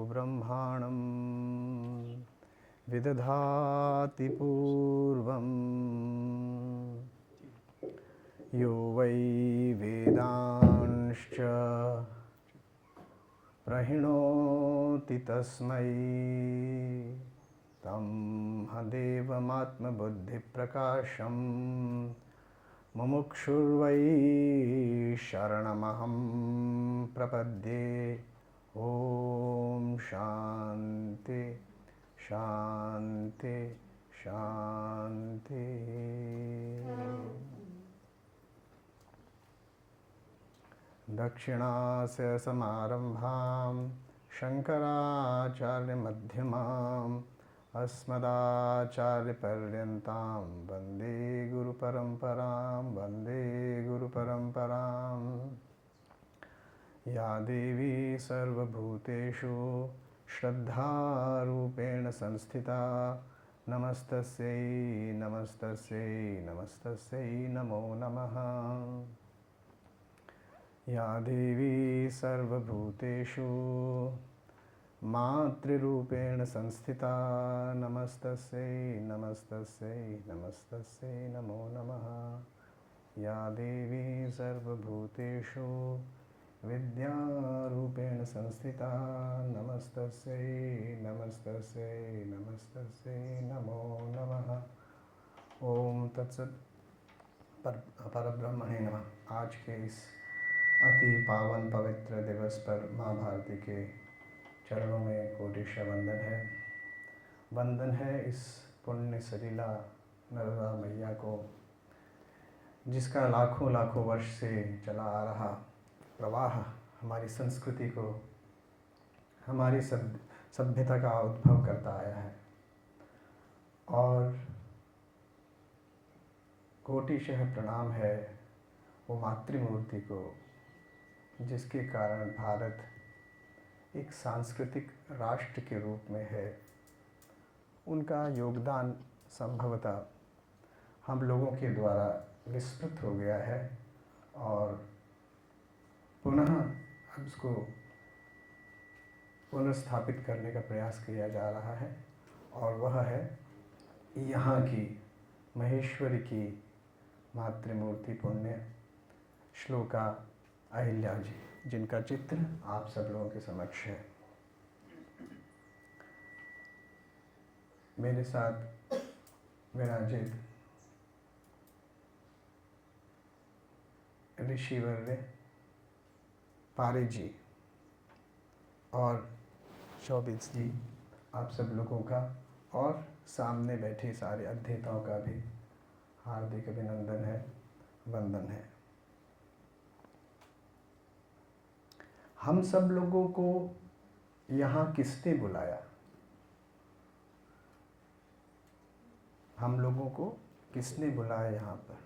ब्रह्माणं विदधाति पूर्वं यो वै वेदांश्च प्रहिणोति तस्मै तं देवमात्मबुद्धिप्रकाशं मुमुक्षुर्वै शरणमहं प्रपद्ये। ॐ शान्ति शान्ति शान्ति। दक्षिणास्य समारम्भां शङ्कराचार्यमध्यमाम् अस्मदाचार्यपर्यन्तां वन्दे गुरुपरम्परां। या देवी सर्वभूतेषु श्रद्धारूपेण संस्थिता नमस्तस्यै नमो नमः। या देवी सर्वभूतेषु मातृरूपेण संस्थिता नमस्तस्यै नमो नमः। या देवी सर्वभूतेषु विद्यारूपेण संस्थिता नमस्तस्यै नमो नमः। ओम तत्सत। परब्रह्मणे नमः। आज के इस अति पावन पवित्र दिवस पर माँ भारती के चरणों में कोटिशः वंदन है इस पुण्य सलीला नर्मदा मैया को, जिसका लाखों लाखों वर्ष से चला आ रहा प्रवाह हमारी संस्कृति को, हमारी सभ्यता का उद्भव करता आया है। और कोटिशः प्रणाम है वो मातृमूर्ति को, जिसके कारण भारत एक सांस्कृतिक राष्ट्र के रूप में है। उनका योगदान संभवतः हम लोगों के द्वारा विस्मृत हो गया है और पुनः उसको पुनर्स्थापित करने का प्रयास किया जा रहा है। और वह है यहाँ की महेश्वरी की मातृमूर्ति पुण्य श्लोका अहिल्या जी, जिनका चित्र आप सब लोगों के समक्ष है। मेरे साथ विराजित ऋषिवर्य पारे जी और शोभित जी, आप सब लोगों का और सामने बैठे सारे अध्येताओं का भी हार्दिक अभिनंदन है, वंदन है। हम सब लोगों को यहाँ किसने बुलाया? हम लोगों को किसने बुलाया यहाँ पर?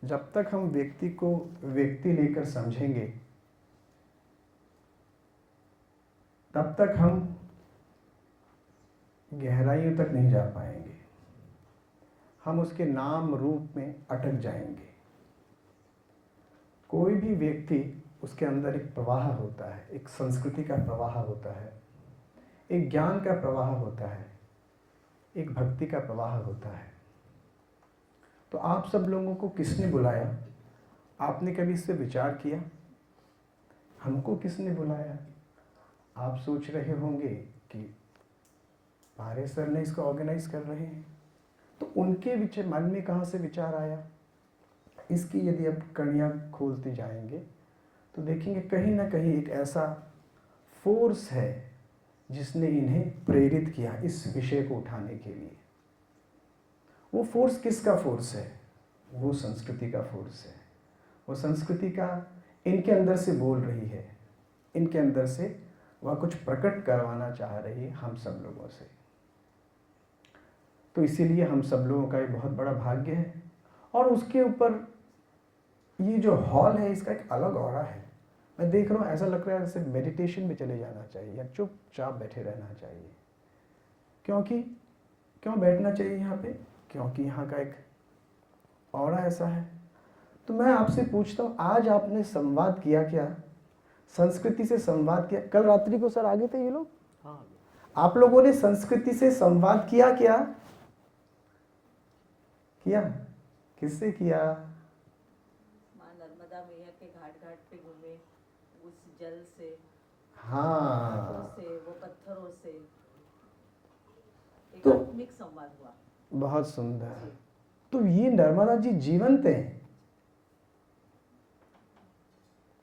जब तक हम व्यक्ति को व्यक्ति लेकर समझेंगे, तब तक हम गहराइयों तक नहीं जा पाएंगे। हम उसके नाम रूप में अटक जाएंगे। कोई भी व्यक्ति, उसके अंदर एक प्रवाह होता है, एक संस्कृति का प्रवाह होता है, एक ज्ञान का प्रवाह होता है, एक भक्ति का प्रवाह होता है। तो आप सब लोगों को किसने बुलाया? आपने कभी इस पे विचार किया? हमको किसने बुलाया? आप सोच रहे होंगे कि पारे सर ने इसको ऑर्गेनाइज कर रहे हैं, तो उनके मन में कहाँ से विचार आया? इसकी यदि अब कड़ियाँ खोलते जाएंगे तो देखेंगे कहीं ना कहीं एक ऐसा फोर्स है जिसने इन्हें प्रेरित किया इस विषय को उठाने के लिए। वो फोर्स किसका फोर्स है? वो संस्कृति का फोर्स है। वो संस्कृति का इनके अंदर से बोल रही है, इनके अंदर से वह कुछ प्रकट करवाना चाह रही है हम सब लोगों से। तो इसीलिए हम सब लोगों का एक बहुत बड़ा भाग्य है। और उसके ऊपर ये जो हॉल है, इसका एक अलग ऑरा है। मैं देख रहा हूँ, ऐसा लग रहा है जैसे मेडिटेशन में चले जाना चाहिए या चुपचाप बैठे रहना चाहिए। क्यों बैठना चाहिए यहाँ पे? क्योंकि यहाँ का एक ऑरा ऐसा है। तो मैं आपसे पूछता हूँ, आज आपने संवाद किया क्या? संस्कृति से संवाद किया? कल रात्रि को सर आगे थे ये लोग, आप लोगों ने संस्कृति से संवाद किया क्या? किया? किससे किया? माँ नर्मदा मैया के घाट घाट पे घूमे, उस जल से, हाँ, से, वो पत्थरों से एक तो आत्मिक संवाद हुआ। बहुत सुंदर। तो ये नर्मदा जी जीवंत हैं।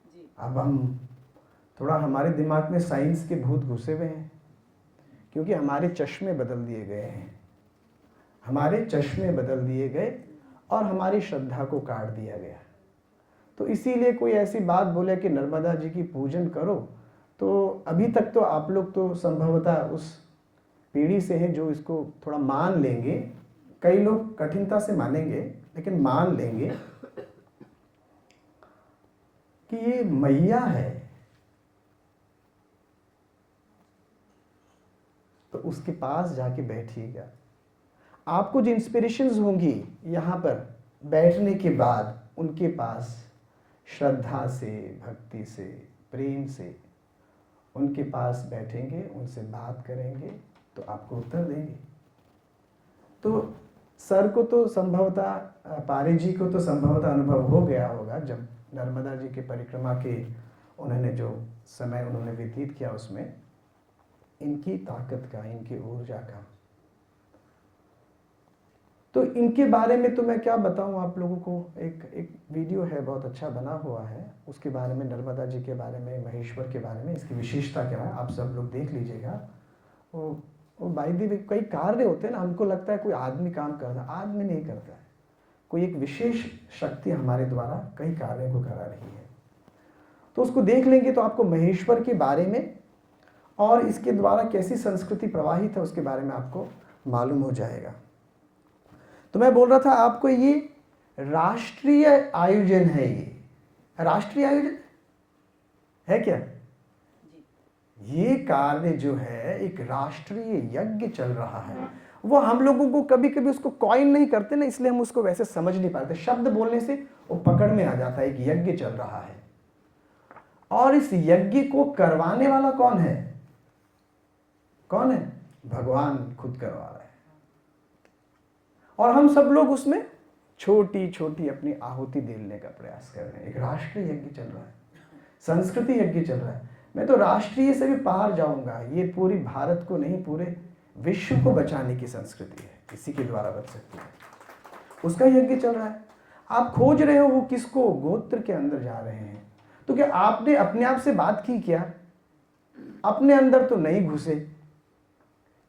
जी। अब हम थोड़ा हमारे दिमाग में साइंस के भूत घुसे हुए हैं, क्योंकि हमारे चश्मे बदल दिए गए हैं, हमारे चश्मे बदल दिए गए और हमारी श्रद्धा को काट दिया गया। तो इसीलिए कोई ऐसी बात बोले कि नर्मदा जी की पूजन करो, तो अभी तक तो आप लोग तो संभवतः उस पीढ़ी से हैं जो इसको थोड़ा मान लेंगे। कई लोग कठिनता से मानेंगे, लेकिन मान लेंगे कि ये मैया है, तो उसके पास जाके बैठिएगा। आपको जो इंस्पिरेशंस होंगी यहाँ पर बैठने के बाद, उनके पास श्रद्धा से, भक्ति से, प्रेम से उनके पास बैठेंगे, उनसे बात करेंगे, तो आपको उत्तर देंगे। तो सर को तो संभवतः, पारे जी को तो संभवतः अनुभव हो गया होगा जब नर्मदा जी के परिक्रमा के उन्होंने जो समय उन्होंने व्यतीत किया, उसमें इनकी ताकत का, इनकी ऊर्जा का। तो इनके बारे में तो मैं क्या बताऊं आप लोगों को। एक वीडियो है, बहुत अच्छा बना हुआ है, उसके बारे में, नर्मदा जी के बारे में, महेश्वर के बारे में, इसकी विशेषता क्या है, आप सब लोग देख लीजिएगा। वो बाई दी वे कई कार्य होते हैं ना, हमको लगता है कोई आदमी काम करता है, आदमी नहीं करता है, कोई एक विशेष शक्ति हमारे द्वारा कई कार्यों को करा रही है। तो उसको देख लेंगे तो आपको महेश्वर के बारे में और इसके द्वारा कैसी संस्कृति प्रवाहित है उसके बारे में आपको मालूम हो जाएगा। तो मैं बोल रहा था आपको, ये राष्ट्रीय आयोजन है। ये राष्ट्रीय आयोजन है क्या? ये कार्य जो है, एक राष्ट्रीय यज्ञ चल रहा है। वो हम लोगों को कभी कभी उसको कॉइन नहीं करते ना, इसलिए हम उसको वैसे समझ नहीं पाते। शब्द बोलने से वो पकड़ में आ जाता है, एक यज्ञ चल रहा है। और इस यज्ञ को करवाने वाला कौन है? कौन है? भगवान खुद करवा रहा है। और हम सब लोग उसमें छोटी छोटी अपनी आहुति देने का प्रयास कर रहे हैं। एक राष्ट्रीय यज्ञ चल रहा है, संस्कृति यज्ञ चल रहा है। मैं तो राष्ट्रीय से भी पार जाऊंगा। ये पूरी भारत को नहीं, पूरे विश्व को बचाने की संस्कृति है, इसी के द्वारा बच सकती है। उसका यज्ञ चल रहा है। आप खोज रहे हो वो किसको? गोत्र के अंदर जा रहे हैं। तो क्या आपने अपने आप से बात की क्या? अपने अंदर तो नहीं घुसे,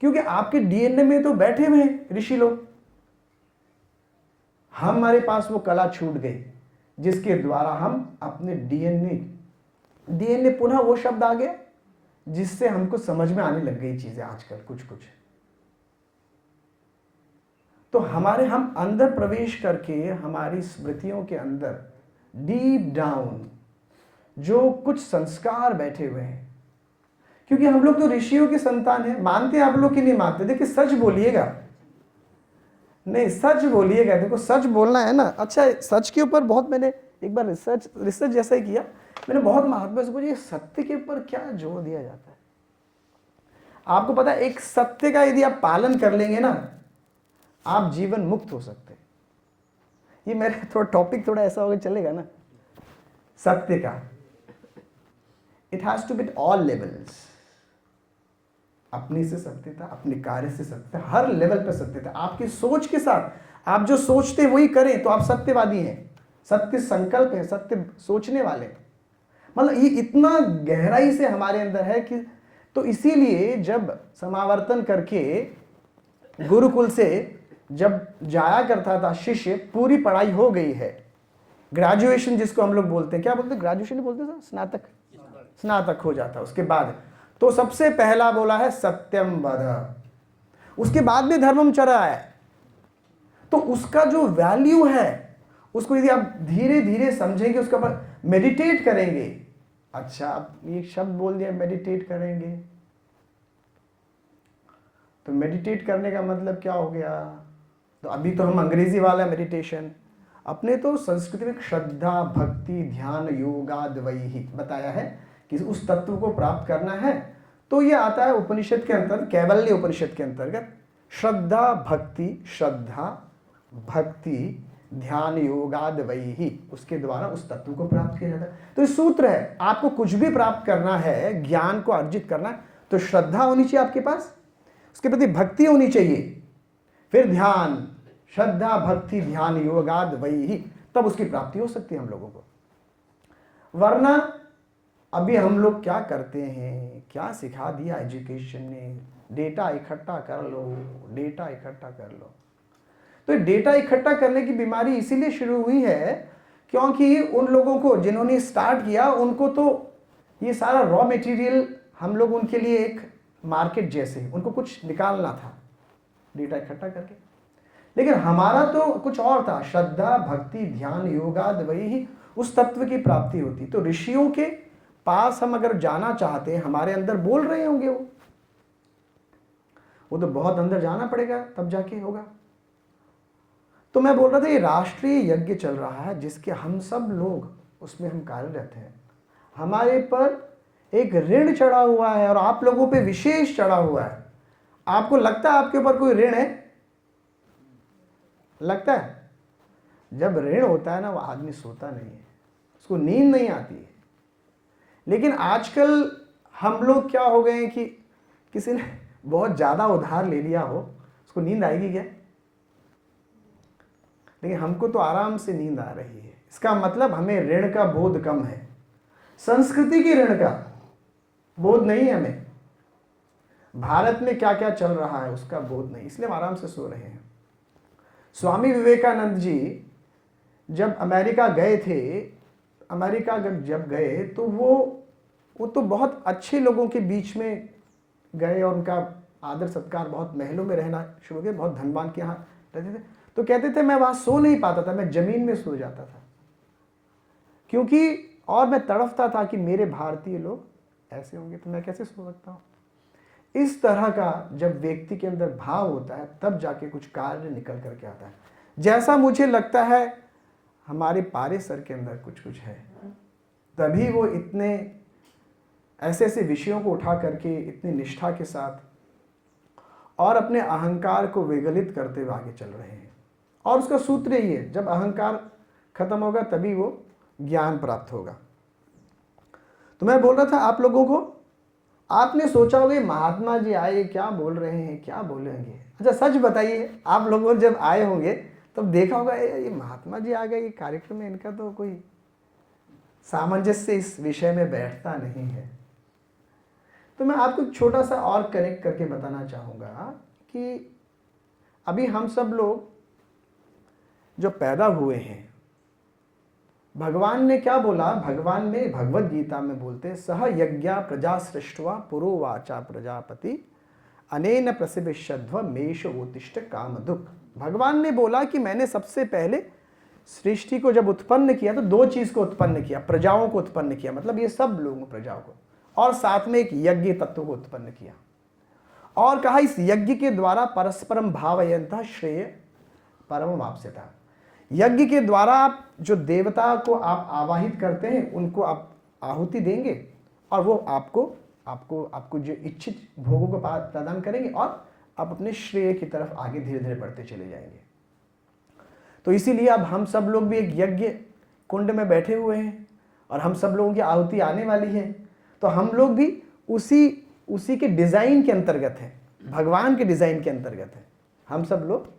क्योंकि आपके डीएनए में तो बैठे हुए हैं ऋषि लोग। हमारे पास वो कला छूट गई जिसके द्वारा हम अपने डीएनए पुनः वो शब्द आ गया जिससे हमको समझ में आने लग गई चीजें आजकल कुछ कुछ। तो हम अंदर प्रवेश करके हमारी स्मृतियों के अंदर डीप डाउन जो कुछ संस्कार बैठे हुए हैं, क्योंकि हम लोग तो ऋषियों की संतान हैं। मानते हैं आप लोग कि नहीं मानते? देखिए, सच बोलिएगा, नहीं सच बोलिएगा। देखो, सच बोलना है ना। अच्छा, सच के ऊपर बहुत मैंने एक बार रिसर्च जैसा ही किया। मैंने बहुत महात्मा से पूछा, सत्य के ऊपर क्या जोर दिया जाता है? आपको पता है, एक सत्य का यदि आप पालन कर लेंगे ना, आप जीवन मुक्त हो सकते हैं। ये मेरा थोड़ा टॉपिक थोड़ा ऐसा होगा, चलेगा ना? सत्य का, it has to be at all levels. अपने से सत्यता, अपने कार्य से सत्यता, हर लेवल पर सत्यता। आपकी सोच के साथ, आप जो सोचते वही करें तो आप सत्यवादी हैं, सत्य संकल्प है, सत्य सोचने वाले। मतलब ये इतना गहराई से हमारे अंदर है कि, तो इसीलिए जब समावर्तन करके गुरुकुल से जब जाया करता था शिष्य, पूरी पढ़ाई हो गई है, ग्रेजुएशन जिसको हम लोग बोलते हैं, क्या बोलते हैं? ग्रेजुएशन बोलते हैं, स्नातक हो जाता उसके बाद। तो सबसे पहला बोला है सत्यम वद, उसके बाद में धर्मम चरा है। तो उसका जो वैल्यू है, उसको यदि आप धीरे धीरे समझेंगे, उसके ऊपर मेडिटेट करेंगे। अच्छा, आप ये शब्द बोल दिया, मेडिटेट करेंगे, तो मेडिटेट करने का मतलब क्या हो गया? तो अभी तो हम अंग्रेजी वाला मेडिटेशन, अपने तो संस्कृति में श्रद्धा, भक्ति, ध्यान, योगाद्वैहि बताया है कि उस तत्व को प्राप्त करना है। तो ये आता है उपनिषद के अंतर्गत, कैवल्य उपनिषद के अंतर्गत श्रद्धा भक्ति ध्यान योगाद वही, उसके द्वारा उस तत्व को प्राप्त किया जाता है। तो ये सूत्र है, आपको कुछ भी प्राप्त करना है, ज्ञान को अर्जित करना है, तो श्रद्धा होनी चाहिए आपके पास, उसके प्रति भक्ति होनी चाहिए, फिर ध्यान, श्रद्धा भक्ति ध्यान योगाद वही, तब उसकी प्राप्ति हो सकती है हम लोगों को। वरना अभी हम लोग क्या करते हैं, क्या सिखा दिया एजुकेशन ने, डेटा इकट्ठा कर लो, डेटा इकट्ठा कर लो। तो डेटा इकट्ठा करने की बीमारी इसीलिए शुरू हुई है क्योंकि उन लोगों को जिन्होंने स्टार्ट किया, उनको तो ये सारा रॉ मटेरियल हम लोग उनके लिए एक मार्केट जैसे, उनको कुछ निकालना था डेटा इकट्ठा करके। लेकिन हमारा तो कुछ और था, श्रद्धा भक्ति ध्यान योगाद वही, उस तत्व की प्राप्ति होती। तो ऋषियों के पास हम अगर जाना चाहते हैं, हमारे अंदर बोल रहे होंगे वो तो बहुत अंदर जाना पड़ेगा तब जाके होगा। तो मैं बोल रहा था ये राष्ट्रीय यज्ञ चल रहा है जिसके हम सब लोग उसमें हम कार्यरत हैं। हमारे पर एक ऋण चढ़ा हुआ है और आप लोगों पे विशेष चढ़ा हुआ है। आपको लगता है आपके ऊपर कोई ऋण है? लगता है? जब ऋण होता है ना, वो आदमी सोता नहीं है, उसको नींद नहीं आती है। लेकिन आजकल हम लोग क्या हो गए हैं कि किसी ने बहुत ज़्यादा उधार ले लिया हो, उसको नींद आएगी क्या? लेकिन हमको तो आराम से नींद आ रही है। इसका मतलब हमें ऋण का बोध कम है, संस्कृति की ऋण का बोध नहीं है हमें, भारत में क्या क्या चल रहा है उसका बोध नहीं, इसलिए हम आराम से सो रहे हैं। स्वामी विवेकानंद जी जब अमेरिका गए थे, अमेरिका जब गए तो वो तो बहुत अच्छे लोगों के बीच में गए और उनका आदर सत्कार, बहुत महलों में रहना शुरू किया, बहुत धनवान के यहाँ रहते थे। तो कहते थे मैं वहाँ सो नहीं पाता था, मैं ज़मीन में सो जाता था, क्योंकि और मैं तड़फता था कि मेरे भारतीय लोग ऐसे होंगे तो मैं कैसे सो सकता हूँ। इस तरह का जब व्यक्ति के अंदर भाव होता है तब जाके कुछ कार्य निकल करके आता है। जैसा मुझे लगता है हमारे पारे सर के अंदर कुछ कुछ है, तभी वो इतने ऐसे ऐसे विषयों को उठा करके इतनी निष्ठा के साथ और अपने अहंकार को विगलित करते हुए आगे चल रहे हैं। और उसका सूत्र यही है, जब अहंकार खत्म होगा तभी वो ज्ञान प्राप्त होगा। तो मैं बोल रहा था आप लोगों को, आपने सोचा होगा महात्मा जी आए क्या बोल रहे हैं, क्या बोलेंगे। अच्छा सच बताइए, आप लोगों जब आए होंगे तब देखा होगा ये महात्मा जी आ गए, ये कार्यक्रम में इनका तो कोई सामंजस्य इस विषय में बैठता नहीं है। तो मैं आपको छोटा सा और कनेक्ट करके बताना चाहूँगा कि अभी हम सब लोग जो पैदा हुए हैं, भगवान ने क्या बोला, भगवान में भगवत गीता में बोलते सह यज्ञा प्रजा सृष्टवा पुरोवाचा प्रजापति अनेन प्रसिद्धिष्यध्व मेष ओतिष्ठ काम दुख। भगवान ने बोला कि मैंने सबसे पहले सृष्टि को जब उत्पन्न किया तो दो चीज को उत्पन्न किया, प्रजाओं को उत्पन्न किया, मतलब ये सब लोगों प्रजाओं को, और साथ में एक यज्ञ तत्व को उत्पन्न किया और कहा इस यज्ञ के द्वारा परस्परम भावयन्तः श्रेय परम आपसेता। यज्ञ के द्वारा आप जो देवता को आप आवाहित करते हैं उनको आप आहुति देंगे और वो आपको जो इच्छित भोगों को प्रदान करेंगे और आप अपने श्रेय की तरफ आगे धीरे धीरे बढ़ते चले जाएंगे। तो इसीलिए अब हम सब लोग भी एक यज्ञ कुंड में बैठे हुए हैं और हम सब लोगों की आहुति आने वाली है। तो हम लोग भी उसी के डिज़ाइन के अंतर्गत हैं, भगवान के डिज़ाइन के अंतर्गत हैं। हम सब लोग,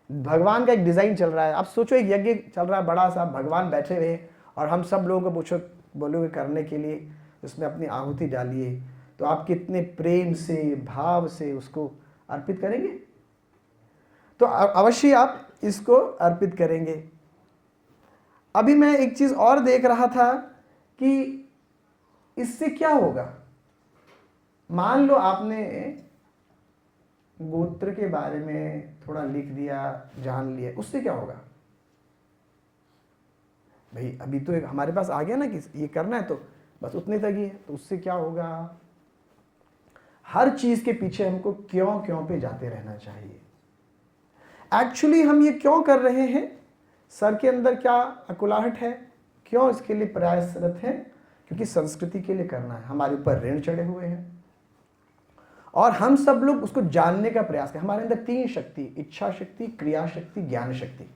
भगवान का एक डिज़ाइन चल रहा है। आप सोचो एक यज्ञ चल रहा है बड़ा सा, भगवान बैठे हुए और हम सब लोगों को पूछो बोलोगे करने के लिए, उसमें अपनी आहुति डालिए, तो आप कितने प्रेम से भाव से उसको अर्पित करेंगे। तो अवश्य आप इसको अर्पित करेंगे। अभी मैं एक चीज़ और देख रहा था कि इससे क्या होगा। मान लो आपने गोत्र के बारे में थोड़ा लिख दिया, जान लिया, उससे क्या होगा भाई। अभी तो एक हमारे पास आ गया ना कि ये करना है तो बस उतने तक ही है, तो उससे क्या होगा। हर चीज के पीछे हमको क्यों पे जाते रहना चाहिए। एक्चुअली हम ये क्यों कर रहे हैं, सर के अंदर क्या अकुलाहट है, क्यों इसके लिए प्रयासरत है, क्योंकि संस्कृति के लिए करना है। हमारे ऊपर ऋण चढ़े हुए हैं, और हम सब लोग उसको जानने का प्रयास करें। हमारे अंदर 3 शक्ति, इच्छा शक्ति, क्रिया शक्ति, ज्ञान शक्ति।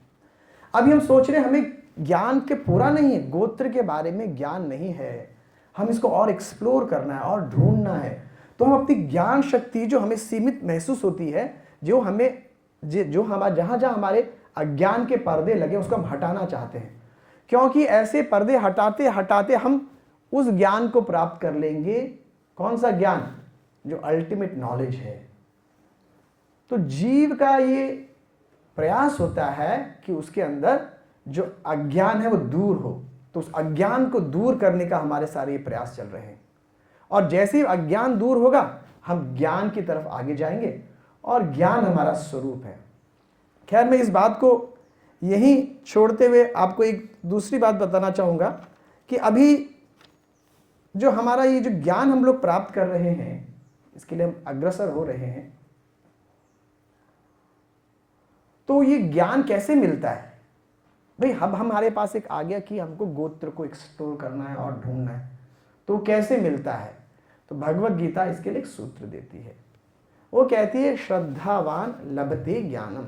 अभी हम सोच रहे हैं हमें ज्ञान के पूरा नहीं है, गोत्र के बारे में ज्ञान नहीं है, हम इसको और एक्सप्लोर करना है और ढूंढना है। तो हम अपनी ज्ञान शक्ति जो हमें सीमित महसूस होती है, जो हमें जो हमारे जहाँ जहाँ हमारे अज्ञान के पर्दे लगे उसको हम हटाना चाहते हैं, क्योंकि ऐसे पर्दे हटाते हटाते हम उस ज्ञान को प्राप्त कर लेंगे। कौन सा ज्ञान? जो अल्टीमेट नॉलेज है। तो जीव का ये प्रयास होता है कि उसके अंदर जो अज्ञान है वो दूर हो। तो उस अज्ञान को दूर करने का हमारे सारे ये प्रयास चल रहे हैं, और जैसे ही अज्ञान दूर होगा हम ज्ञान की तरफ आगे जाएंगे, और ज्ञान हमारा स्वरूप है। खैर, मैं इस बात को यहीं छोड़ते हुए आपको एक दूसरी बात बताना चाहूँगा कि अभी जो हमारा ये जो ज्ञान हम लोग प्राप्त कर रहे हैं, इसके लिए हम अग्रसर हो रहे हैं, तो ये ज्ञान कैसे मिलता है भाई? अब हमारे पास एक आ गया कि हमको गोत्र को एक्सप्लोर करना है और ढूंढना है, तो कैसे मिलता है? तो भगवत गीता इसके लिए एक सूत्र देती है। वो कहती है श्रद्धावान लभते ज्ञानम।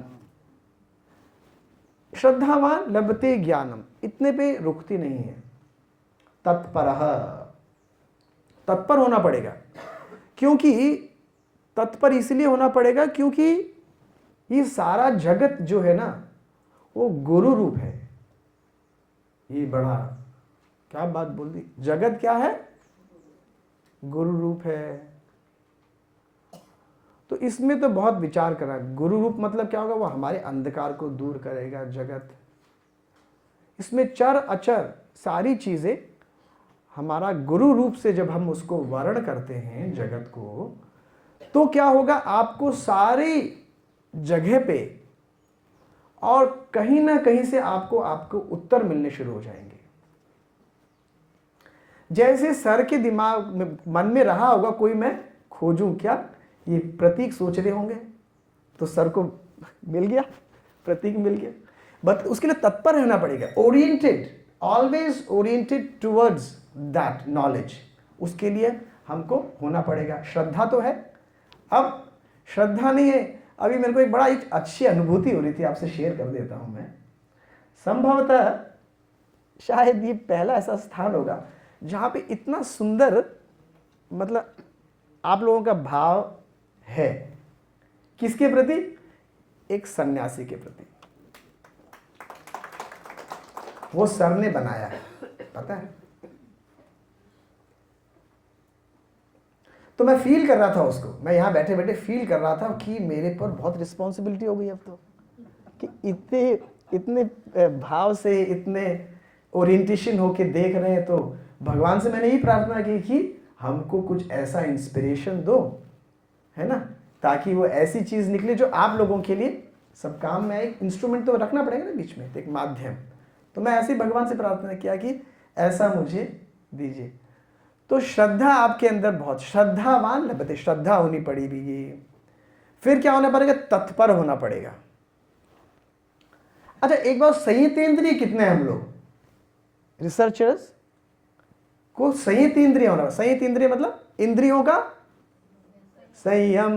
श्रद्धावान लभते ज्ञानम, इतने पे रुकती नहीं है। तत्परः, तत्पर होना पड़ेगा। क्योंकि तत्पर इसलिए होना पड़ेगा क्योंकि ये सारा जगत जो है ना वो गुरु रूप है। ये बड़ा क्या बात बोल दी, जगत क्या है? गुरु रूप है। तो इसमें तो बहुत विचार करना। गुरु रूप मतलब क्या होगा? वो हमारे अंधकार को दूर करेगा जगत। इसमें चर अचर सारी चीजें हमारा गुरु रूप से जब हम उसको वर्ण करते हैं जगत को, तो क्या होगा? आपको सारी जगह पे और कहीं ना कहीं से आपको उत्तर मिलने शुरू हो जाएंगे। जैसे सर के दिमाग में मन में रहा होगा कोई मैं खोजूं क्या, ये प्रतीक सोच रहे होंगे, तो सर को मिल गया, प्रतीक मिल गया। बट उसके लिए तत्पर रहना पड़ेगा, oriented, always oriented towards that knowledge. उसके लिए हमको होना पड़ेगा। श्रद्धा तो है, अब श्रद्धा नहीं है। अभी मेरे को एक अच्छी अनुभूति हो रही थी, आपसे शेयर कर देता हूं मैं। संभवतः शायद ये पहला ऐसा स्थान होगा जहां पे इतना सुंदर, मतलब आप लोगों का भाव है। किसके प्रति? एक सन्यासी के प्रति। वो सर ने बनाया है, पता है। तो मैं फील कर रहा था उसको, मैं यहां बैठे बैठे फील कर रहा था कि मेरे पर बहुत रिस्पॉन्सिबिलिटी हो गई अब तो, कि इतने भाव से, इतने ओरिएंटेशन होके देख रहे हैं। तो भगवान से मैंने यही प्रार्थना की कि हमको कुछ ऐसा इंस्पिरेशन दो, है ना, ताकि वो ऐसी चीज निकले जो आप लोगों के लिए सब काम में। एक इंस्ट्रूमेंट तो रखना पड़ेगा ना बीच में, एक माध्यम। तो मैं ऐसे ही भगवान से प्रार्थना किया कि ऐसा मुझे दीजिए। तो श्रद्धा आपके अंदर बहुत, श्रद्धावान लभते, श्रद्धा होनी पड़ेगी। फिर क्या होना पड़ेगा? तत्पर होना पड़ेगा। अच्छा, एक बार संयतेंद्रिय कितने हैं हम लोग रिसर्चर्स को? संयतेंद्रिय होना। संयतेंद्रिय मतलब इंद्रियों का संयम।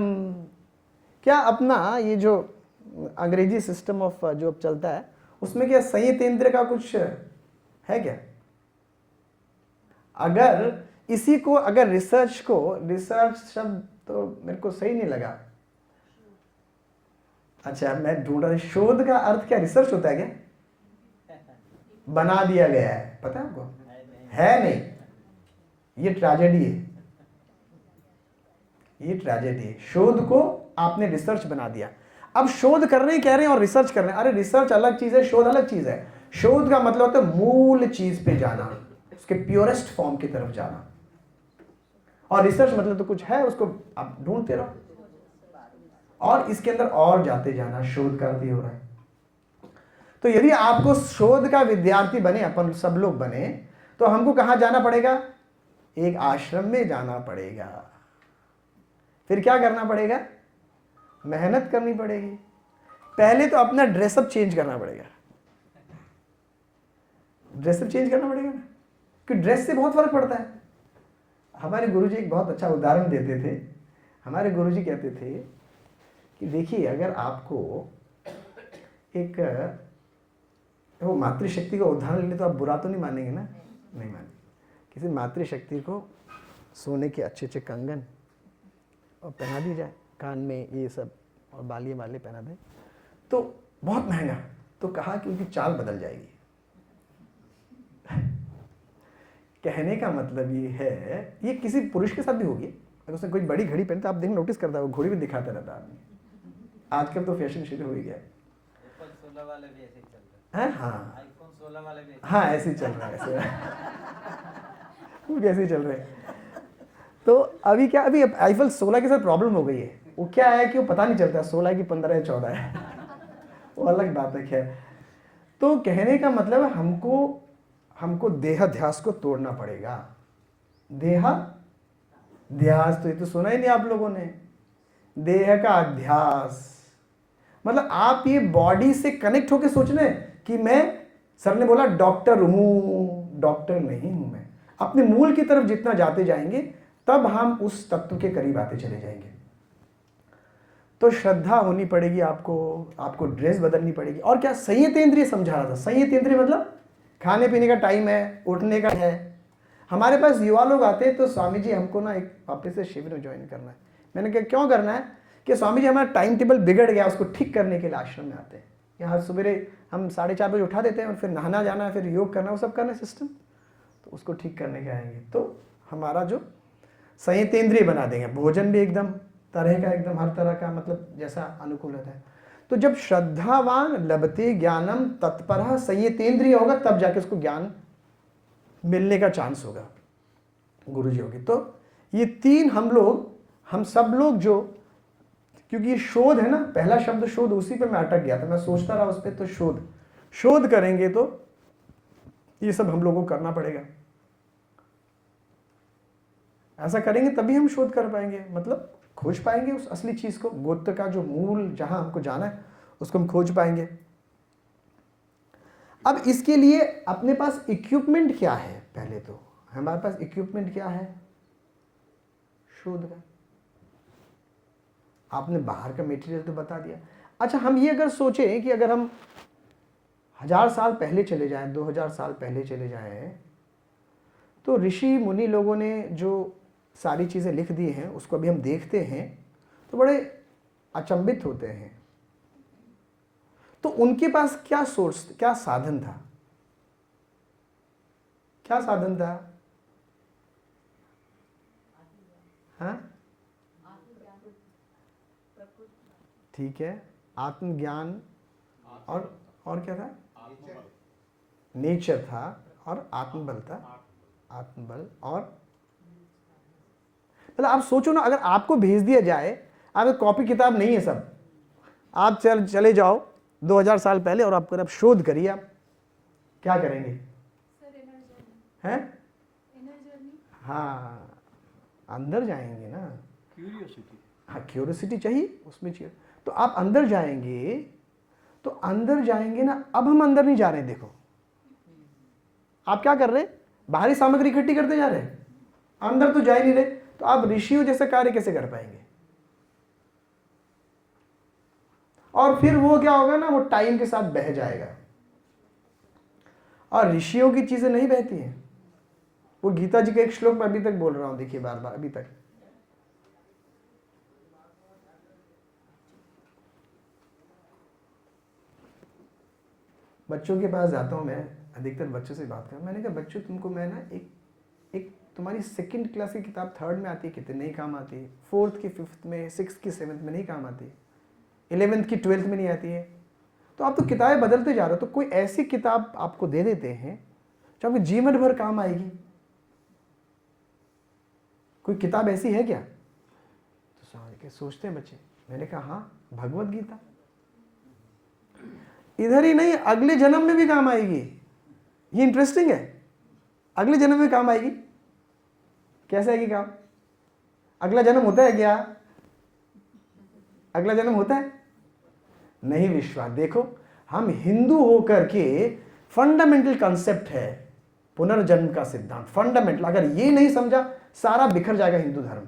क्या अपना ये जो अंग्रेजी सिस्टम ऑफ जो चलता है उसमें क्या संयतेंद्रिय का कुछ है क्या? अगर इसी को, अगर रिसर्च शब्द तो मेरे को सही नहीं लगा। अच्छा, मैं ढूंढ रहा, शोध का अर्थ क्या रिसर्च होता है क्या? बना दिया गया है, पता है आपको? है नहीं, ये ट्रेजेडी है, ये ट्रेजेडी है। शोध को आपने रिसर्च बना दिया। अब शोध कर रहे हैं कह रहे हैं और रिसर्च कर रहे हैं। अरे रिसर्च अलग चीज है, शोध अलग चीज है। शोध का मतलब होता है मूल चीज पे जाना, उसके प्योरेस्ट फॉर्म की तरफ जाना। और रिसर्च मतलब तो कुछ है, उसको आप ढूंढते रहो और इसके अंदर और जाते जाना। शोध का अर्थ हो रहा है। तो यदि आपको शोध का विद्यार्थी बने, अपन सब लोग बने, तो हमको कहां जाना पड़ेगा? एक आश्रम में जाना पड़ेगा। फिर क्या करना पड़ेगा? मेहनत करनी पड़ेगी। पहले तो अपना ड्रेसअप चेंज करना पड़ेगा। ड्रेसअप चेंज करना पड़ेगा ना, क्योंकि ड्रेस से बहुत फर्क पड़ता है। हमारे गुरुजी एक बहुत अच्छा उदाहरण देते थे। हमारे गुरुजी कहते थे कि देखिए, अगर आपको एक वो मातृशक्ति का उदाहरण ले तो आप बुरा तो नहीं मानेंगे ना? नहीं मानेंगे। किसी मातृशक्ति को सोने के अच्छे अच्छे कंगन और पहना दी जाए, कान में ये सब और बालियाँ वाले पहना दें, तो बहुत महंगा, तो कहा कि उनकी चाल बदल जाएगी। कहने का मतलब ये है, ये किसी पुरुष के साथ भी होगी। अगर उसने कोई बड़ी घड़ी पहनी तो आप देख नोटिस करता है, वो घड़ी भी दिखाता रहता है आदमी। आजकल तो फैशन शुरू हो ही गया। iPhone 16 वाले भी ऐसे ही चल रहे हैं। हाँ iPhone 16 वाले भी हाँ, ऐसे ही चल रहा है, वो भी ऐसे ही चल रहे हैं। तो अभी क्या, अभी iPhone 16 के साथ प्रॉब्लम हो गई है। वो क्या है कि वो पता नहीं चलता 16 की 15 या 14 है। वो अलग बात है। खैर, तो कहने का मतलब है हमको देहाध्यास को तोड़ना पड़ेगा। देहाध्यास तो ये तो सुना ही नहीं आप लोगों ने। देह का अध्यास मतलब आप ये बॉडी से कनेक्ट होकर सोच रहे हैं कि मैं, सर ने बोला डॉक्टर हूं, डॉक्टर नहीं हूं मैं। अपने मूल की तरफ जितना जाते जाएंगे तब हम उस तत्व के करीब आते चले जाएंगे। तो श्रद्धा होनी पड़ेगी आपको ड्रेस बदलनी पड़ेगी। और क्या, संयतेंद्रिय समझा रहा था। संयतेंद्रिय मतलब खाने पीने का टाइम है, उठने का है। हमारे पास युवा लोग आते हैं तो स्वामी जी हमको ना एक वापस से शिविर में ज्वाइन करना है। मैंने कहा क्यों करना है? कि स्वामी जी हमारा टाइम टेबल बिगड़ गया, उसको ठीक करने के लिए आश्रम में आते हैं। यहाँ सवेरे हम 4:30 बजे उठा देते हैं और फिर नहाना जाना है, फिर योग करना, वो सब करना सिस्टम, तो उसको ठीक करने के आएंगे। तो हमारा जो संयतेंद्रिय बना देंगे, भोजन भी एकदम तरह का, एकदम हर तरह का, मतलब जैसा अनुकूल होता है। तो जब श्रद्धावान लभते ज्ञानम तत्परः संयतेंद्रिय होगा, तब जाके उसको ज्ञान मिलने का चांस होगा, गुरुजी होगी। तो ये तीन हम सब लोग जो, क्योंकि ये शोध है ना, पहला शब्द शोध, उसी पे मैं अटक गया था, मैं सोचता रहा उस पर। तो शोध करेंगे तो ये सब हम लोगों को करना पड़ेगा। ऐसा करेंगे तभी हम शोध कर पाएंगे, मतलब खोज पाएंगे उस असली चीज को। गोत्र का जो मूल जहां हमको जाना है उसको हम खोज पाएंगे। अब इसके लिए अपने पास इक्विपमेंट क्या है? पहले तो हमारे पास इक्विपमेंट क्या है? शोध का। आपने बाहर का मटेरियल तो बता दिया। अच्छा, हम ये अगर सोचें कि अगर हम 1000 साल पहले चले जाएं, 2000 साल पहले चले जाएं, तो ऋषि मुनि लोगों ने जो सारी चीज़ें लिख दी हैं उसको अभी हम देखते हैं तो बड़े अचंभित होते हैं। तो उनके पास क्या सोर्स, क्या साधन था? क्या साधन था? हाँ, ठीक है, आत्मज्ञान और क्या था? नेचर था और आत्मबल था। आत्मबल और मतलब आप सोचो ना, अगर आपको भेज दिया जाए, आपकी कॉपी किताब नहीं है सब, आप चले जाओ 2000 साल पहले और आप शोध करिए, आप क्या करेंगे? हैं? हाँ, अंदर जाएंगे ना, क्यूरियोसिटी। हाँ, क्यूरियोसिटी चाहिए उसमें चाहिए। तो आप अंदर जाएंगे, तो अंदर जाएंगे ना। अब हम अंदर नहीं जा रहे, देखो आप क्या कर रहे हैं, बाहरी सामग्री इकट्ठी करते जा रहे हैं, अंदर तो जा ही नहीं रहे। तो आप ऋषियों जैसे कार्य कैसे कर पाएंगे? और फिर वो क्या होगा ना, वो टाइम के साथ बह जाएगा। और ऋषियों की चीजें नहीं बहती हैं। वो गीता जी का एक श्लोक मैं अभी तक बोल रहा हूं, देखिए बार बार अभी तक। बच्चों के पास जाता हूं मैं, अधिकतर बच्चों से बात कर। मैंने कहा बच्चों, तुमको मैं ना एक तुम्हारी 2nd क्लास की किताब 3rd में आती है, कितने नहीं काम आती है, 4th की 5th में, 6th की 7th में नहीं काम आती है, 11th की 12th में नहीं आती है। तो आप तो किताबें बदलते जा रहे हो, तो कोई ऐसी किताब आपको दे देते हैं जो आपके जीवन भर काम आएगी। कोई किताब ऐसी है क्या? तो समझ के सोचते हैं बच्चे। मैंने कहा हाँ, भगवत गीता। इधर ही नहीं, अगले जन्म में भी काम आएगी। ये इंटरेस्टिंग है, अगले जन्म में काम आएगी। कैसे आएगी काम? अगला जन्म होता है क्या? अगला जन्म होता है? नहीं विश्वास। देखो, हम हिंदू होकर के फंडामेंटल कंसेप्ट है पुनर्जन्म का सिद्धांत, फंडामेंटल। अगर ये नहीं समझा, सारा बिखर जाएगा हिंदू धर्म।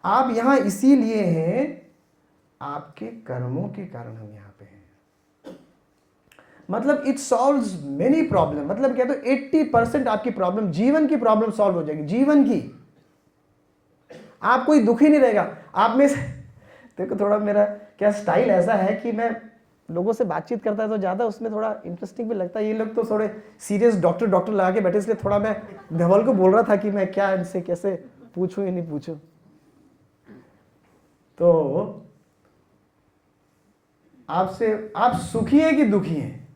आप यहां इसीलिए हैं, आपके कर्मों के कारण हम यहां पे हैं। मतलब इट सॉल्व्स मेनी प्रॉब्लम, मतलब क्या, तो 80% आपकी प्रॉब्लम, जीवन की प्रॉब्लम सॉल्व हो जाएगी, जीवन की। आप कोई दुखी नहीं रहेगा। आप में से देखो, थोड़ा मेरा क्या स्टाइल ऐसा है कि मैं लोगों से बातचीत करता है तो ज़्यादा उसमें थोड़ा इंटरेस्टिंग भी लगता है। ये लोग तो थोड़े सीरियस डॉक्टर लगा के बैठे, इसलिए थोड़ा मैं धवल को बोल रहा था कि मैं क्या इनसे कैसे पूछूं या नहीं पूछूं। तो आपसे, आप सुखी हैं कि दुखी हैं?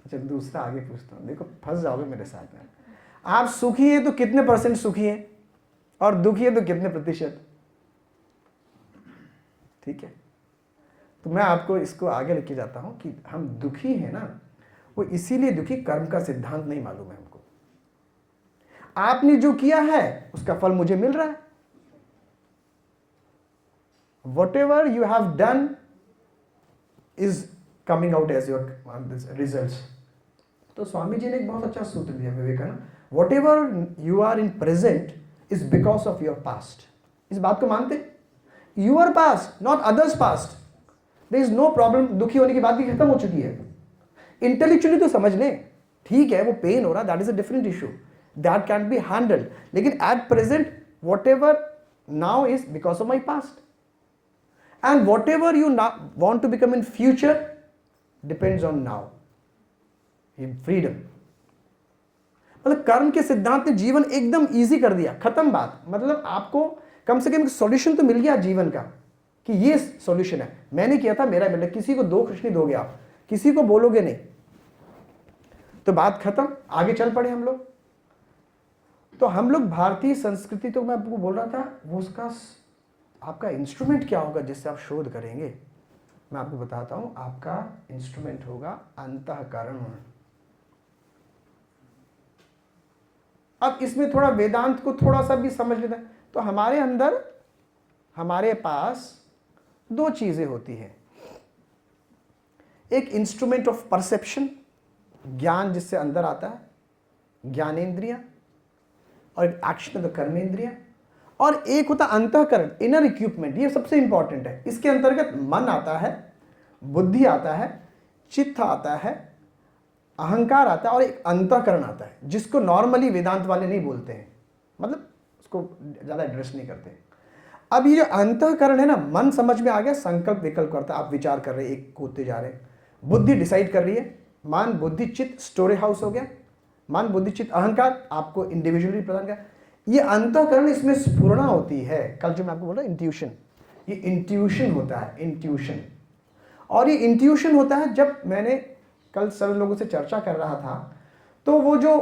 अच्छा, दूसरा आगे पूछता हूं, देखो फंस जाओगे मेरे साथ में। आप सुखी हैं तो कितने % सुखी हैं, और दुखी है तो कितने %? ठीक है, तो मैं आपको इसको आगे लेके जाता हूं कि हम दुखी हैं ना, वो इसीलिए दुखी, कर्म का सिद्धांत नहीं मालूम है हमको। आपने जो किया है उसका फल मुझे मिल रहा है। whatever you have done is coming out as your results. तो स्वामी जी ने एक बहुत अच्छा सूत्र दिया Vivekananda, whatever you are in present is because of your past. इस बात को मानते? Your past, not others past. There is no problem. दुखी होने की बात भी खत्म हो चुकी है। इंटेलेक्चुअली तो समझ लें, ठीक है वो पेन हो रहा, that is a different issue, that can be handled. लेकिन at present whatever now is because of my past. And whatever you want to become in future depends on now. Freedom. मतलब कर्म के सिद्धांत ने जीवन एकदम इजी कर दिया, खत्म बात। मतलब आपको कम से कम एक सॉल्यूशन तो मिल गया जीवन का, कि ये सॉल्यूशन है, मैंने किया था, मेरा मिला। किसी को दोष नहीं दोगे आप, किसी को बोलोगे नहीं, तो बात खत्म, आगे चल पड़े हम लोग। तो हम लोग भारतीय संस्कृति, तो मैं आपको बोल रहा था, वो उसका आपका इंस्ट्रूमेंट क्या होगा जिससे आप शोध करेंगे, मैं आपको बताता हूं। आपका इंस्ट्रूमेंट होगा अंतःकरण। अब इसमें थोड़ा वेदांत को थोड़ा सा भी समझ लेते हैं तो हमारे अंदर, हमारे पास दो चीजें होती हैं। एक इंस्ट्रूमेंट ऑफ परसेप्शन, ज्ञान जिससे अंदर आता है, ज्ञानेंद्रिया, और एक एक्शन ऑफ कर्मेंद्रिया, और एक होता अंतःकरण, इनर इक्विपमेंट। ये सबसे इंपॉर्टेंट है। इसके अंतर्गत मन आता है, बुद्धि आता है, चित्त आता है, अहंकार आता है, और एक अंतःकरण आता है, जिसको नॉर्मली वेदांत वाले नहीं बोलते हैं, मतलब उसको ज़्यादा एड्रेस नहीं करते। अब ये जो अंतःकरण है ना, मन समझ में आ गया, संकल्प विकल्प करता है, आप विचार कर रहे हैं, एक होते जा रहे हैं, बुद्धि डिसाइड कर रही है, मन बुद्धि चित्त स्टोरेज हाउस हो गया, मन बुद्धि चित्त अहंकार आपको इंडिविजुअली प्रदान कर। ये अंतःकरण, इसमें स्फुरणा होती है। कल जो मैं आपको बोल रहा इंट्यूशन, ये इंट्यूशन होता है, इंट्यूशन। और ये इंट्यूशन होता है, जब मैंने कल सर लोगों से चर्चा कर रहा था, तो वो जो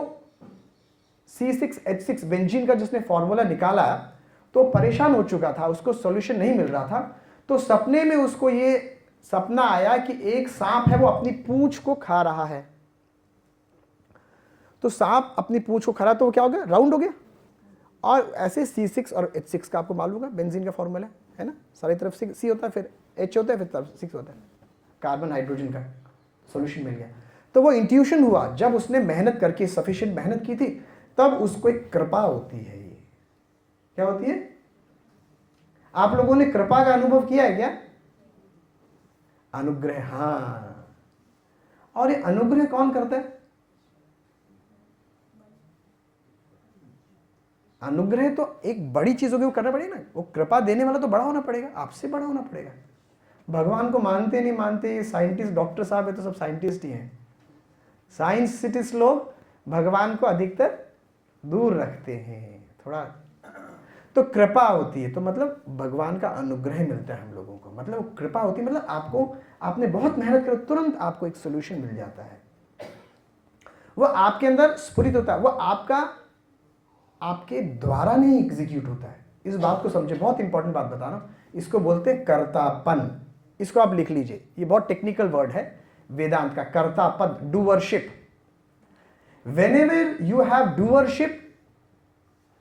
C6H6 बेंजीन का जिसने फॉर्मूला निकाला, तो परेशान हो चुका था, उसको सॉल्यूशन नहीं मिल रहा था। तो सपने में उसको ये सपना आया कि एक सांप है, वो अपनी पूंछ को खा रहा है। तो सांप अपनी पूंछ को खा रहा, तो वो क्या हो गया, राउंड हो गया। और ऐसे C6 और H6 का आपको मालूम है, बेंजीन का फॉर्मूला है ना, सारी तरफ C होता है, फिर H होता है, फिर तरफ 6 होता है, कार्बन हाइड्रोजन का सॉल्यूशन मिल गया। तो वो इंट्यूशन हुआ, जब उसने मेहनत करके सफिशिएंट मेहनत की थी, तब उसको एक कृपा होती है। ये क्या होती है? आप लोगों ने कृपा का अनुभव किया है क्या? अनुग्रह, हाँ। और ये अनुग्रह कौन करता है? अनुग्रह तो एक बड़ी चीज होगी, वो करना पड़ेगा ना। वो कृपा देने वाला तो बड़ा होना पड़ेगा, आपसे बड़ा होना पड़ेगा। भगवान को मानते नहीं मानते, साइंटिस्ट डॉक्टर साहब है तो सब साइंटिस्ट ही हैं। साइंटिस्ट लोग भगवान को अधिकतर दूर रखते हैं थोड़ा। तो कृपा होती है, तो मतलब भगवान का अनुग्रह मिलता है हम लोगों को, मतलब कृपा होती है, मतलब आपको, आपने बहुत मेहनत कर, तुरंत आपको एक सोल्यूशन मिल जाता है। वो आपके अंदर स्फुरित होता है, वो आपके द्वारा नहीं एग्जीक्यूट होता है। इस बात को समझे, बहुत इंपॉर्टेंट बात बता रहा हूं। इसको बोलते हैं कर्तापन। इसको आप लिख लीजिए, ये बहुत टेक्निकल वर्ड है वेदांत का, कर्तापद, doership. whenever you have doership,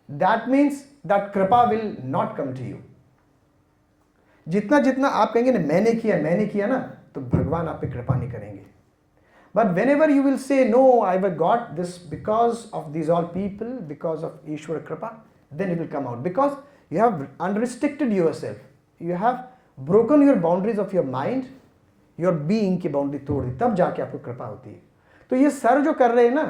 that means that कृपा will not come to you. जितना जितना आप कहेंगे ना मैंने किया ना, तो भगवान आप पे कृपा नहीं करेंगे। But whenever you will say, no, I have got this because of these all people, because of Ishwar Kripa, then it will come out. Because you have unrestricted yourself. You have broken your boundaries of your mind, your being की boundary तोड़ दी, तब जाके आपको कृपा होती है. तो ये सर जो कर रहे हैं ना,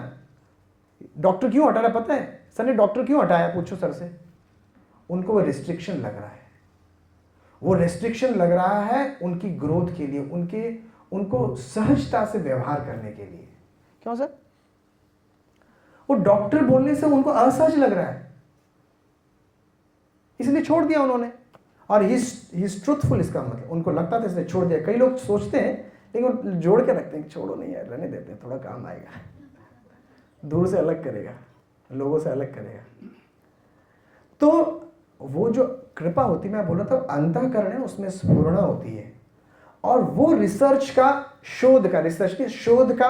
डॉक्टर क्यों हटा रहा पता है? सर ने डॉक्टर क्यों हटाया? पूछो सर से. उनको वो रिस्ट्रिक्शन लग रहा है. वो रिस्ट्रिक्शन लग रहा है उनकी ग्रोथ के लिए, उनको सहजता से व्यवहार करने के लिए. क्यों सर? वो डॉक्टर बोलने से उनको असहज लग रहा है, इसलिए छोड़ दिया उन्होंने. और ही इज ट्रुथफुल, इसका मतलब उनको लगता था इसलिए छोड़ दिया. कई लोग सोचते हैं लेकिन जोड़ के रखते हैं कि छोड़ो नहीं यार, रहने देते हैं, थोड़ा काम आएगा, दूर से अलग करेगा, लोगों से अलग करेगा. तो वो जो कृपा होती है, मैं बोला था अंतःकरण है, उसमें स्फुरणा होती है. और वो रिसर्च की शोध का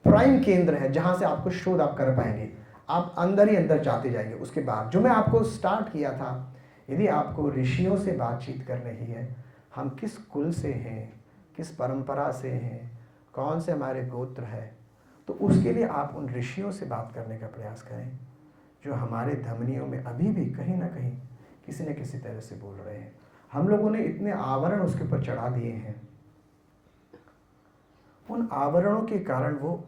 प्राइम केंद्र है, जहां से आपको शोध आप कर पाएंगे. आप अंदर ही अंदर जाते जाएंगे. उसके बाद जो मैं आपको स्टार्ट किया था, यदि आपको ऋषियों से बातचीत कर रही है, हम किस कुल से हैं, किस परंपरा से हैं, कौन से हमारे गोत्र है, तो उसके लिए आप उन ऋषियों से बात करने का प्रयास करें जो हमारे धमनियों में अभी भी कहीं ना कहीं किसी न किसी तरह से बोल रहे हैं. हम लोगों ने इतने आवरण उसके ऊपर चढ़ा दिए हैं, उन आवरणों के कारण वो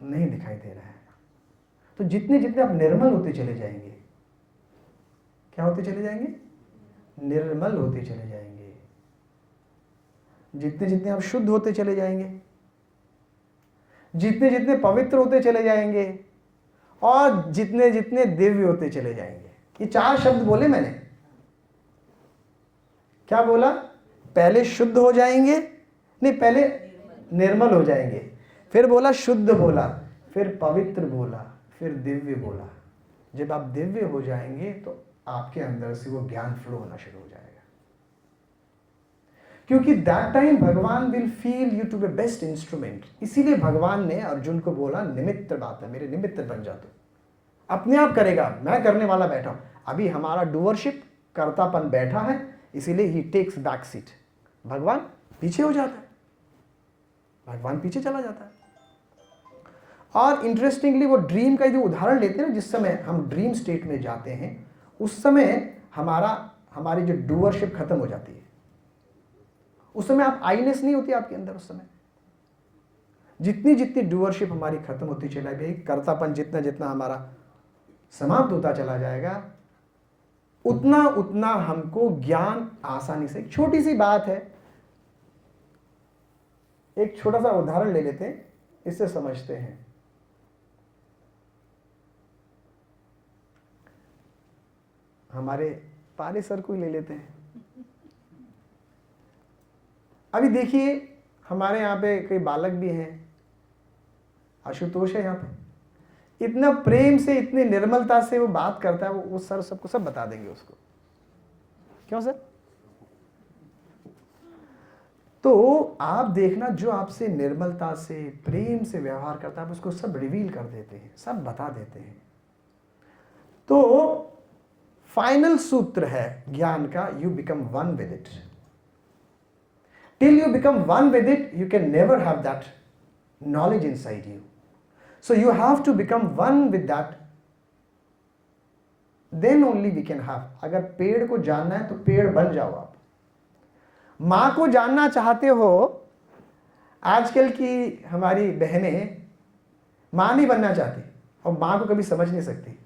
नहीं दिखाई दे रहा है. तो जितने जितने आप निर्मल होते चले जाएंगे, क्या होते चले जाएंगे? निर्मल होते चले जाएंगे. जितने जितने आप शुद्ध होते चले जाएंगे, जितने जितने पवित्र होते चले जाएंगे, और जितने जितने दिव्य होते चले जाएंगे. ये 4 शब्द बोले मैंने. क्या बोला? पहले शुद्ध हो जाएंगे, नहीं पहले निर्मल हो जाएंगे, फिर बोला शुद्ध बोला, फिर पवित्र बोला, फिर दिव्य बोला. जब आप दिव्य हो जाएंगे तो आपके अंदर से वो ज्ञान फ्लो होना शुरू हो जाएगा. क्योंकि that time Bhagwan will feel you to be best instrument. इसीलिए भगवान ने अर्जुन को बोला, निमित्त बात है, मेरे निमित्त बन जा. तो अपने आप करेगा, मैं करने वाला बैठा हूं. अभी हमारा डूअरशिप, कर्तापन बैठा है, इसीलिए ही टेक्स बैक सीट. भगवान पीछे हो जाता है, भगवान पीछे चला जाता है. और इंटरेस्टिंगली वो ड्रीम का जो उदाहरण लेते हैं ना, जिस समय हम ड्रीम स्टेट में जाते हैं, उस समय हमारी जो डूअरशिप खत्म हो जाती है. उस समय आप आईनेस नहीं होती आपके अंदर. उस समय जितनी जितनी डूअरशिप हमारी खत्म होती चला गई, कर्तापन जितना जितना हमारा समाप्त होता चला जाएगा, उतना उतना हमको ज्ञान आसानी से. एक छोटी सी बात है, एक छोटा सा उदाहरण ले लेते हैं, इससे समझते हैं. हमारे पारे सर को ही ले लेते हैं. अभी देखिए हमारे यहाँ पे कई बालक भी हैं, आशुतोष है यहाँ पे, इतना प्रेम से, इतनी निर्मलता से वो बात करता है, वो सर सबको सब बता देंगे उसको. क्यों सर? तो आप देखना, जो आपसे निर्मलता से, प्रेम से व्यवहार करता है, आप उसको सब रिवील कर देते हैं, सब बता देते हैं. तो फाइनल सूत्र है ज्ञान का, you become one with it. Till you become one with it, you can never have that knowledge inside you. So you have to become one with that, then only we can have. अगर पेड़ को जानना है तो पेड़ बन जाओ आप. माँ को जानना चाहते हो, आजकल की हमारी बहनें माँ नहीं बनना चाहती और माँ को कभी समझ नहीं सकती.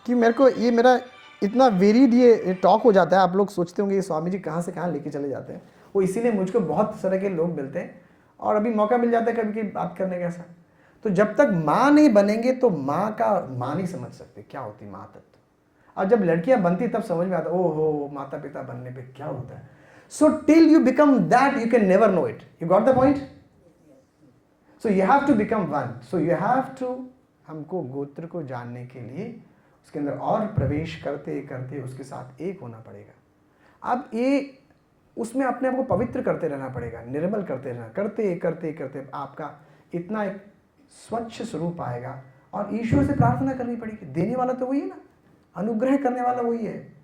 कि मेरे को ये मेरा इतना वेरिड ये टॉक हो जाता है, आप लोग सोचते होंगे ये स्वामी जी कहाँ से कहाँ लेके चले जाते हैं. वो इसीलिए मुझको बहुत तरह के लोग मिलते हैं और अभी मौका मिल जाता है कभी कभी बात करने का ऐसा. तो जब तक माँ नहीं बनेंगे तो माँ नहीं समझ सकते क्या होती माँ तत्व. और जब लड़कियां बनती तब समझ में आता, ओहो माता पिता बनने पे क्या होता है. So till you become that you can never know it. You got the point. So you have to become one. So you have to, हमको गोत्र को जानने के लिए उसके अंदर और प्रवेश करते करते उसके साथ एक होना पड़ेगा. अब ये उसमें अपने आप को पवित्र करते रहना पड़ेगा, निर्मल करते रहना, करते करते करते आपका इतना एक स्वच्छ स्वरूप आएगा. और ईश्वर से प्रार्थना करनी पड़ेगी. देने वाला तो वही है ना, अनुग्रह करने वाला वही है.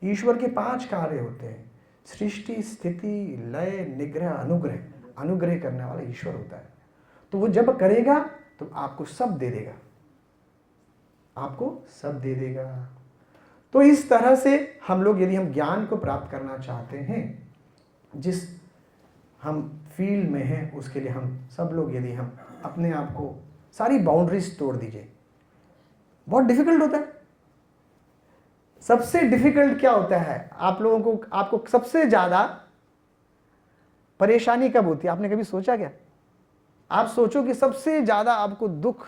ईश्वर के 5 कार्य होते हैं. सृष्टि, स्थिति, लय, निग्रह, अनुग्रह, अनुग्रह करने वाला ईश्वर होता है। तो वो जब करेगा तो आपको सब दे देगा, आपको सब दे देगा। तो इस तरह से हम लोग यदि हम ज्ञान को प्राप्त करना चाहते हैं, जिस हम फील्ड में हैं, उसके लिए हम सब लोग यदि हम अपने आप को सारी बाउंड्रीज तोड़ दीजिए। बहुत डिफिकल्ट होता है। सबसे डिफिकल्ट क्या होता है आप लोगों को, आपको सबसे ज्यादा परेशानी कब होती है? आपने कभी सोचा क्या? आप सोचो कि सबसे ज्यादा आपको दुख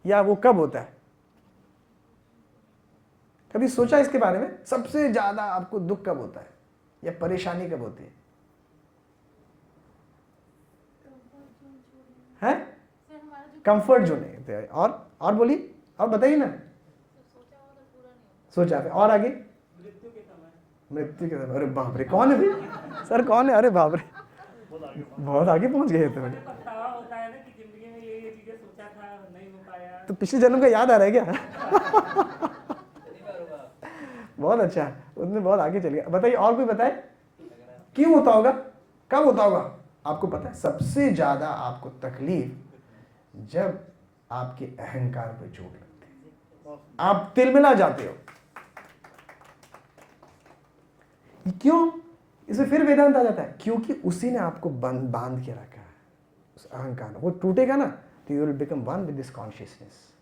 या वो कब होता है? कभी सोचा इसके बारे में? सबसे ज्यादा आपको दुख कब होता है या परेशानी कब होती है? हैं? कंफर्ट जोन है। और बोलिए, और बताइए ना। सोचा है और आगे? मृत्यु के समय। अरे बाप रे, कौन है भाई? सर कौन है? अरे बाप रे, बहुत आगे पहुंच गए थे। होता है ना कि जिंदगी में ये चीजें सोचा था, नहीं हो पाया। तो पिछले जन्म का याद आ रहा है क्या? बहुत अच्छा, उसने बहुत आगे चल गया। बताइए, और कोई बताए क्यों होता होगा, कब होता होगा? आपको पता है सबसे ज्यादा आपको तकलीफ जब आपके अहंकार पे चोट लगती है, आप तिलमिला जाते हो। क्यों? इसे फिर वेदांत आ जाता है, क्योंकि उसी ने आपको बांध के रखा है, उस अहंकार। वो टूटेगा ना तो you will become one with this consciousness.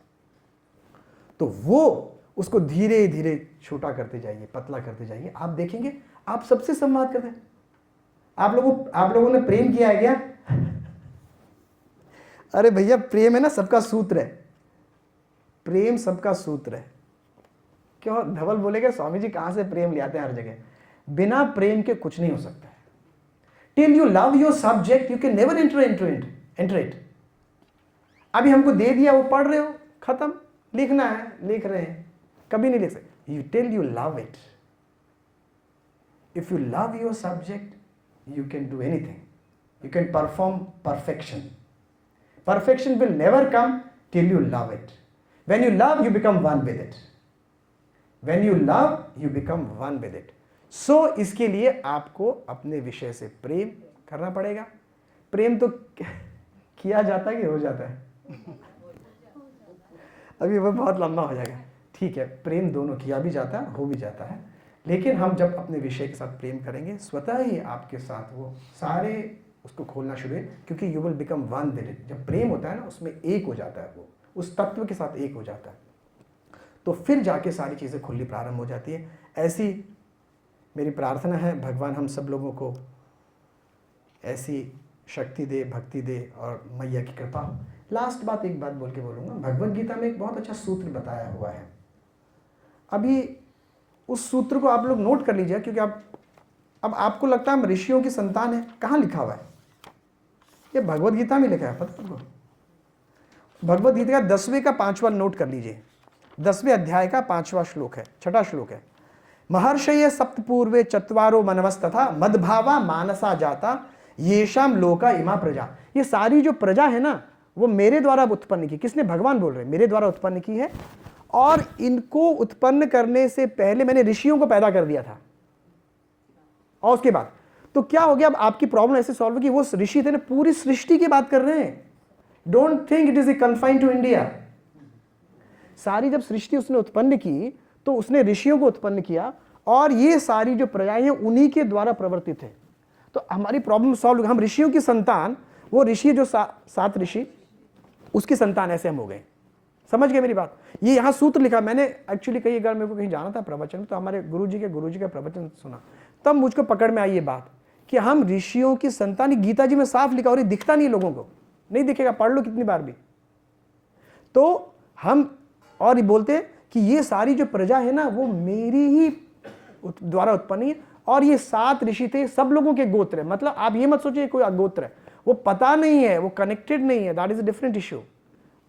तो वो उसको धीरे धीरे छोटा करते जाइए, पतला करते जाइए। आप देखेंगे आप सबसे संवाद करते हैं। आप लोगों ने प्रेम किया है क्या? अरे भैया, प्रेम है ना सबका सूत्र है, प्रेम सबका सूत्र है। क्यों धवल बोलेगा स्वामी जी कहां से प्रेम ले आते हैं हर जगह? बिना प्रेम के कुछ नहीं हो सकता है। Till you love your subject you can never enter it. अभी हमको दे दिया, वो पढ़ रहे हो, खत्म, लिखना है लिख रहे हैं, कभी नहीं लिख सकते। You till you love it. If you love your subject you can do anything, you can perform perfection will never come till you love it. When you love, you become one with it. When you love, you become one with it. So इसके लिए आपको अपने विषय से प्रेम करना पड़ेगा। प्रेम तो किया जाता है कि हो जाता है? अभी वो बहुत लंबा हो जाएगा। ठीक है, प्रेम दोनों किया भी जाता है, हो भी जाता है, लेकिन हम जब अपने विषय के साथ प्रेम करेंगे, स्वतः ही आपके साथ वो सारे उसको खोलना शुरू है, क्योंकि you will become one with it. जब प्रेम होता है ना, उसमें एक हो जाता है, वो उस तत्व के साथ एक हो जाता है, तो फिर जाके सारी चीज़ें खुलनी प्रारंभ हो जाती है। ऐसी मेरी प्रार्थना है, भगवान हम सब लोगों को ऐसी शक्ति दे, भक्ति दे और मैया की कृपा हो। लास्ट बात, एक बात बोल के बोलूँगा। भगवद गीता में एक बहुत अच्छा सूत्र बताया हुआ है, अभी उस सूत्र को आप लोग नोट कर लीजिए, क्योंकि अब आपको लगता है हम ऋषियों की संतान है। कहाँ लिखा हुआ है? ये भगवद गीता में लिखा है, पता है आपको? भगवद गीता का 10वें का 5वां नोट कर लीजिए। 10वें अध्याय का 5वां श्लोक है, 6ठा श्लोक है। महर्षय सप्तपूर्वे चत्वारो मनवस्तथा मदभावा मानसा जाता येषाम लोका इमा प्रजा। ये सारी जो प्रजा है ना, वो मेरे द्वारा उत्पन्न की। किसने? भगवान बोल रहे हैं, मेरे द्वारा उत्पन्न की है। और इनको उत्पन्न करने से पहले मैंने ऋषियों को पैदा कर दिया था। और उसके बाद तो क्या हो गया? अब आपकी प्रॉब्लम ऐसे सॉल्व कि वो ऋषि थे ना, पूरी सृष्टि की बात कर रहे हैं। Don't think it is confined to India. सारी जब सृष्टि उसने उत्पन्न की तो उसने ऋषियों को उत्पन्न किया, और ये सारी जो प्रजाएं हैं उन्हीं के द्वारा प्रवर्तित है। तो हमारी प्रॉब्लम सॉल्व, हम ऋषियों की संतान, वो ऋषि जो 7 ऋषि, उसकी संतान ऐसे हम हो गए। समझ गए मेरी बात? ये यहाँ सूत्र लिखा। मैंने एक्चुअली कई बार मेरे को कहीं जाना था प्रवचन, तो हमारे गुरुजी का प्रवचन सुना, तब मुझको पकड़ में आई ये बात कि हम ऋषियों की संतान। गीता जी में साफ लिखा, और ये दिखता नहीं लोगों को, नहीं दिखेगा, पढ़ लो कितनी बार भी। तो हम और ये बोलते हैं कि ये सारी जो प्रजा है ना, वो मेरी ही द्वारा उत्पन्न है, और ये 7 ऋषि थे, सब लोगों के गोत्र है। मतलब आप ये मत सोचिए कोई अगोत्र है, वो पता नहीं है, वो कनेक्टेड नहीं है, that is a different issue.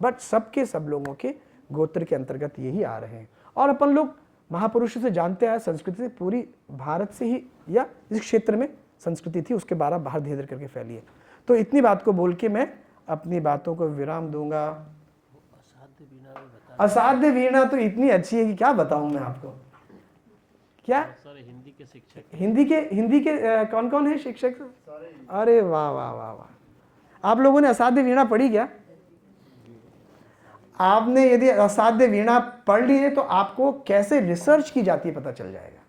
But सबके सब लोगों के गोत्र के अंतर्गत यही आ रहे हैं। और अपन लोग महापुरुषों से जानते हैं, संस्कृति से, पूरी भारत से ही या जिस क्षेत्र में संस्कृति थी उसके बाहर धीरे धीरे करके फैली है। तो इतनी बात को बोल के मैं अपनी बातों को विराम दूंगा। असाध्य वीणा तो इतनी अच्छी है कि क्या बताऊं मैं आपको। क्या? सर हिंदी के शिक्षक। हिंदी के कौन कौन है शिक्षक? अरे वाह वाह वाह वाह। आप लोगों ने असाध्य वीणा पढ़ी क्या? आपने यदि असाध्य वीणा पढ़ ली है तो आपको कैसे रिसर्च की जाती है पता चल जाएगा,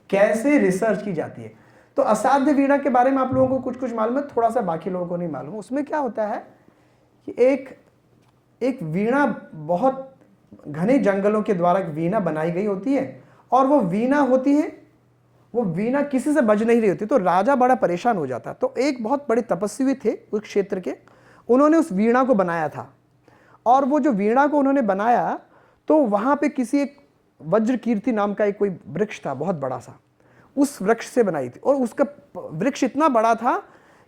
कैसे रिसर्च की जाती है। तो असाध्य वीणा के बारे में आप लोगों को कुछ कुछ मालूम है, थोड़ा सा बाकी लोगों को नहीं मालूम। उसमें क्या होता है कि एक वीणा बहुत घने जंगलों के द्वारा एक वीणा बनाई गई होती है, और वो वीणा होती है, वो वीणा किसी से बज नहीं रही होती। तो राजा बड़ा परेशान हो जाता। तो एक बहुत बड़े तपस्वी थे उस क्षेत्र के, उन्होंने उस वीणा को बनाया था। और वो जो वीणा को उन्होंने बनाया तो वहां पे किसी एक वज्र कीर्ति नाम का एक कोई वृक्ष था बहुत बड़ा सा, उस वृक्ष से बनाई थी। और उसका वृक्ष इतना बड़ा था,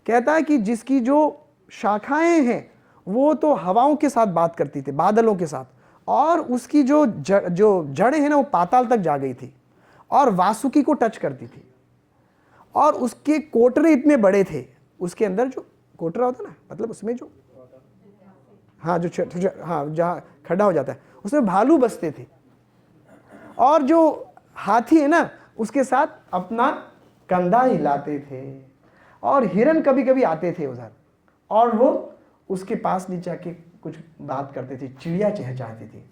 कहता है कि जिसकी जो शाखाएं हैं वो तो हवाओं के साथ बात करती थी, बादलों के साथ, और उसकी जो जड़ें हैं ना वो पाताल तक जा गई थी और वासुकी को टच करती थी। और उसके कोटरे इतने बड़े थे, उसके अंदर जो कोटरा होता ना, मतलब उसमें जो हाँ जहाँ खड़ा हो जाता है उसमें भालू बसते थे, और जो हाथी है ना उसके साथ अपना कंधा हिलाते थे, और हिरन कभी कभी आते थे उधर और वो उसके पास नीचे आके कुछ बात करते थे, चिड़िया चहचहाती थी।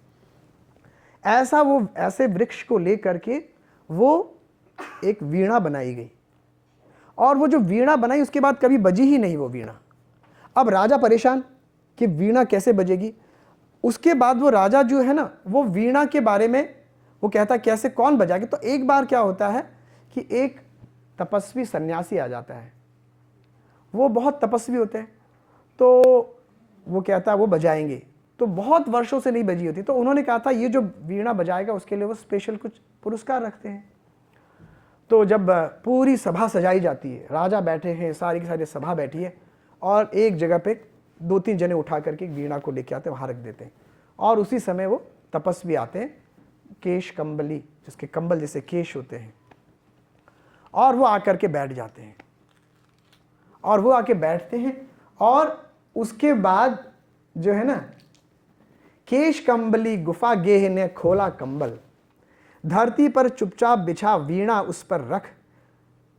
ऐसा वो ऐसे वृक्ष को लेकर के वो एक वीणा बनाई गई, और वो जो वीणा बनाई उसके बाद कभी बजी ही नहीं वो वीणा। अब राजा परेशान कि वीणा कैसे बजेगी। उसके बाद वो राजा जो है ना वो वीणा के बारे में वो कहता कैसे कौन बजाएगा। तो एक बार क्या होता है कि एक तपस्वी सन्यासी आ जाता है, वो बहुत तपस्वी होते हैं, तो वो कहता है वो बजाएंगे। तो बहुत वर्षों से नहीं बजी होती, तो उन्होंने कहा था ये जो वीणा बजाएगा उसके लिए वो स्पेशल कुछ पुरस्कार रखते हैं। तो जब पूरी सभा सजाई जाती है, राजा बैठे हैं, सारी की सारी सभा बैठी है, और एक जगह पे 2-3 जने उठा करके वीणा को लेके आते हैं, वहाँ रख देते हैं, और उसी समय वो तपस्वी आते हैं, केश कंबली, जिसके कंबल जैसे केश होते हैं, और वो आकर के बैठ जाते हैं, और वो आके बैठते हैं। और उसके बाद जो है ना, केश कंबली गुफा गेह ने खोला कंबल, धरती पर चुपचाप बिछा वीणा उस पर रख,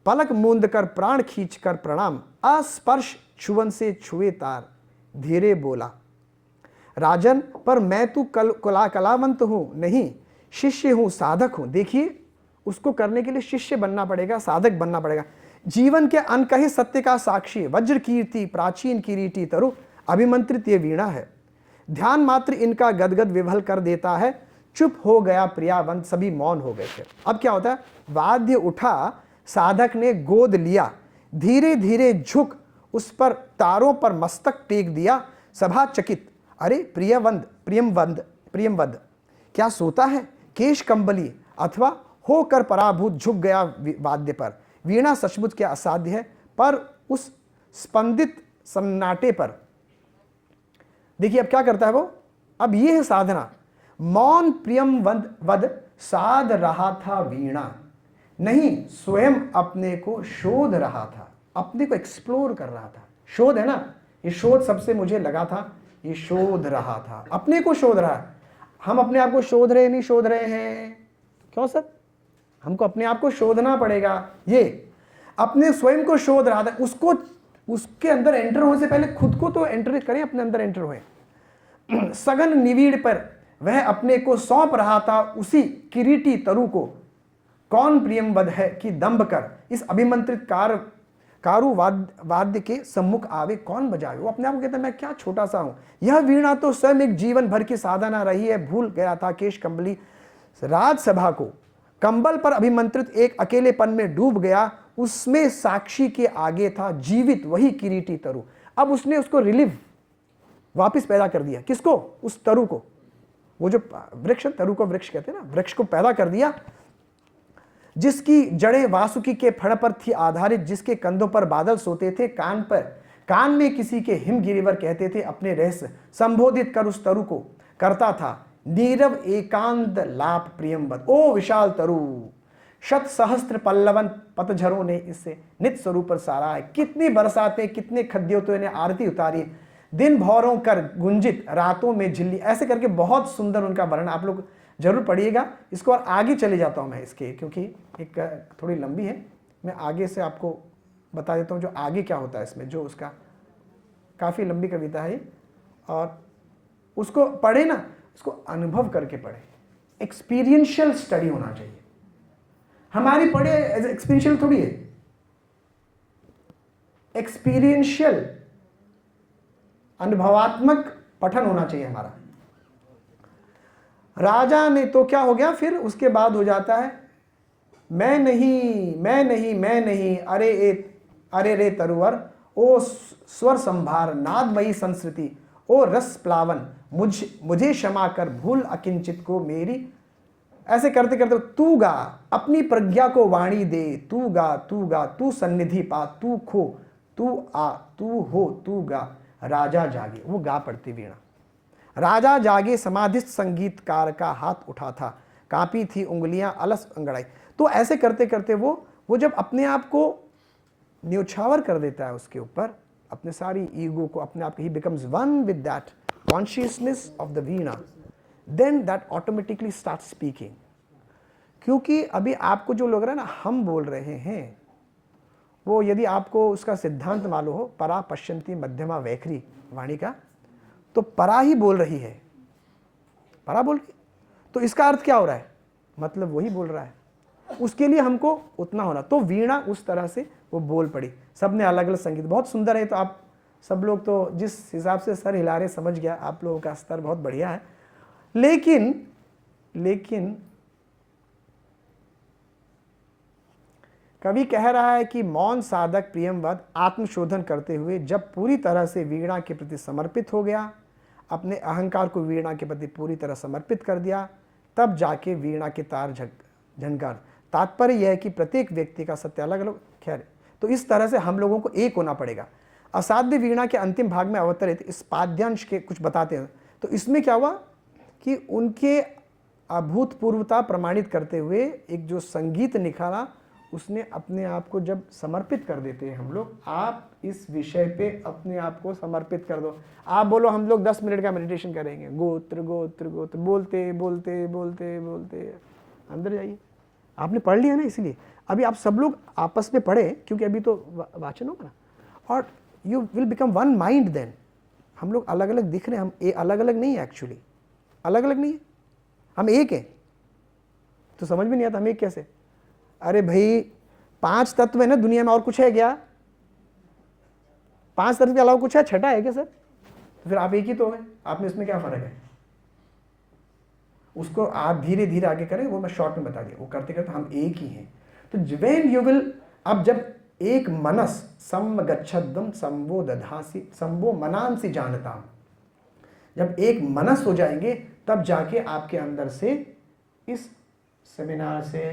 पलक मूंद कर प्राण खींच कर प्रणाम, अस्पर्श छुवन से छुए तार, धीरे बोला राजन पर मैं तू कलावंत हूं नहीं, शिष्य हूं, साधक हूं। देखिए उसको करने के लिए शिष्य बनना पड़ेगा, साधक बनना पड़ेगा। जीवन के अनकहे सत्य का साक्षी, वज्र कीर्ति प्राचीन किरीटी तरु, अभिमंत्रित ये वीणा है, ध्यान मात्र इनका गदगद विभल कर देता है, चुप हो गया प्रियावंत, सभी मौन हो गए थे। अब क्या होता है, वाद्य उठा, साधक ने गोद लिया, धीरे धीरे झुक उस पर तारों पर मस्तक टेक दिया, सभा चकित, अरे प्रियमवद क्या सोता है, केश कंबली अथवा होकर पराभूत झुक गया वाद्य पर। वीणा सचमुच क्या असाध्य है, पर उस स्पंदित सन्नाटे पर देखिए अब क्या करता है वो। अब ये है साधना, मौन प्रियम वद साध रहा था वीणा, नहीं स्वयं अपने को शोध रहा था, अपने को एक्सप्लोर कर रहा था। शोध है ना, ये शोध सबसे मुझे लगा था, ये शोध रहा था, अपने को शोध रहा है। हम अपने आप को शोध रहे नहीं शोध रहे हैं, क्यों सर? हमको अपने आप को शोधना पड़ेगा। ये अपने स्वयं को शोध रहा था, उसको उसके अंदर एंटर होने से पहले खुद को तो एंटर करें, अपने अंदर एंटर हुए। सघन निवीड़ पर वह अपने को सौंप रहा था, उसी किरीटी तरु को कौन प्रियमवद है कि दंभ कर इस अभिमंत्रित कारू वाद्य के सम्मुख आवे, कौन बजावे। वो अपने आप को कहता है मैं क्या छोटा सा हूं, यह वीणा तो स्वयं एक जीवन भर की साधना रही है। भूल गया था केश कंबली राजसभा को, कंबल पर अभिमंत्रित एक अकेलेपन में डूब गया, उसमें साक्षी के आगे था जीवित वही किरीटी तरु। अब उसने उसको रिलीव वापस पैदा कर दिया, किसको? उस तरु को, वो जो वृक्ष, तरु को वृक्ष कहते हैं ना, वृक्ष को पैदा कर दिया, जिसकी जड़ें वासुकी के फड़ पर थी आधारित, जिसके कंधों पर बादल सोते थे, कान में किसी के हिमगिरिवर कहते थे, अपने रहस्य संबोधित कर उस तरु को करता था नीरव एकांत लाप प्रियमवद। ओ विशाल तरु, शत सहस्त्र पल्लवन पतझरों ने इससे नित स्वरूप पर सारा है। कितनी बरसातें, कितने खद्यों ने आरती उतारी, दिन भौरों कर गुंजित रातों में झिल्ली, ऐसे करके बहुत सुंदर उनका वर्णन। आप लोग जरूर पढ़िएगा इसको। और आगे चले जाता हूँ मैं इसके, क्योंकि एक थोड़ी लंबी है, मैं आगे से आपको बता देता हूँ जो आगे क्या होता है इसमें, जो उसका काफ़ी लंबी कविता है और उसको पढ़े ना, उसको अनुभव करके पढ़े। एक्सपीरियंशियल स्टडी होना चाहिए। हमारी पढ़े एक्सपीरियंशियल थोड़ी है, एक्सपीरियंशियल अनुभवात्मक पठन होना चाहिए हमारा। राजा ने तो क्या हो गया, फिर उसके बाद हो जाता है मैं नहीं मैं नहीं मैं नहीं, अरे रे तरुवर, ओ स्वर संभार नादमयी संस्कृति, ओ रस प्लावन, मुझे क्षमा कर भूल अकिंचित को मेरी। ऐसे करते करते तू गा अपनी प्रज्ञा को वाणी दे, तू गा तू सन्निधि पा, तू खो तू आ, तू हो तू गा, राजा जागे। वो गा पड़ती वीणा। राजा जागे समाधिस्थ संगीतकार का हाथ उठा था, कांपी थी उंगलियां अलस अंगड़ाई। तो ऐसे करते करते वो जब अपने आप को न्योछावर कर देता है उसके ऊपर, अपने सारी ईगो को, अपने आप, ही becomes one with that consciousness of the veena, then that automatically start speaking. क्योंकि अभी आपको जो लग रहा है ना हम बोल रहे हैं, वो यदि आपको उसका सिद्धांत मालूम हो, परा पश्यंती मध्यमा वैखरी वाणी का, तो परा ही बोल रही है, परा बोल रही। तो इसका अर्थ क्या हो रहा है, मतलब वही बोल रहा है, उसके लिए हमको उतना होना। तो वीणा उस तरह से वो बोल पड़ी। सब ने अलग अलग संगीत, बहुत सुंदर है। तो आप सब लोग तो जिस हिसाब से सर हिला रहे समझ गया, आप लोगों का स्तर बहुत बढ़िया है। लेकिन कवि कह रहा है कि मौन साधक प्रियमवद आत्मशोधन करते हुए जब पूरी तरह से वीणा के प्रति समर्पित हो गया, अपने अहंकार को वीणा के प्रति पूरी तरह समर्पित कर दिया, तब जाके वीणा के तार झनकार। तात्पर्य यह है कि प्रत्येक व्यक्ति का सत्य अलग अलग। खैर, तो इस तरह से हम लोगों को एक होना पड़ेगा। असाध्य वीणा के अंतिम भाग में अवतरित इस पाद्यांश के कुछ बताते हैं। तो इसमें क्या हुआ कि उनके अभूतपूर्वता प्रमाणित करते हुए एक जो संगीत निखारा, उसने अपने आप को जब समर्पित कर देते हैं हम लोग, आप इस विषय पे अपने आप को समर्पित कर दो। आप बोलो हम लोग 10 मिनट का मेडिटेशन करेंगे, गोत्र गोत्र गोत्र बोलते बोलते बोलते बोलते अंदर जाइए। आपने पढ़ लिया ना, इसीलिए अभी आप सब लोग आपस में पढ़े, क्योंकि अभी तो वाचन होगा ना, और you will become one mind. Then हम लोग अलग अलग दिख रहे हैं, हम अलग अलग नहीं है, एक्चुअली अलग अलग नहीं है, हम एक हैं। तो समझ में नहीं आता हम एक कैसे। अरे भाई 5 तत्व है ना दुनिया में, और कुछ है क्या? 5 तत्व के अलावा कुछ है? छठा है क्या सर? तो फिर आप एक ही तो हैं, आप में इसमें क्या फर्क है? उसको आप धीरे धीरे आगे करें, वो मैं शॉर्ट में बता दिया। वो करते करते हम एक ही हैं। तो व्हेन यू विल, अब जब एक मनस समगच्छद्वम संवो दधासी संवो मनांसी जानता, जब एक मनस हो जाएंगे, तब जाके आपके अंदर से इस सेमिनार से,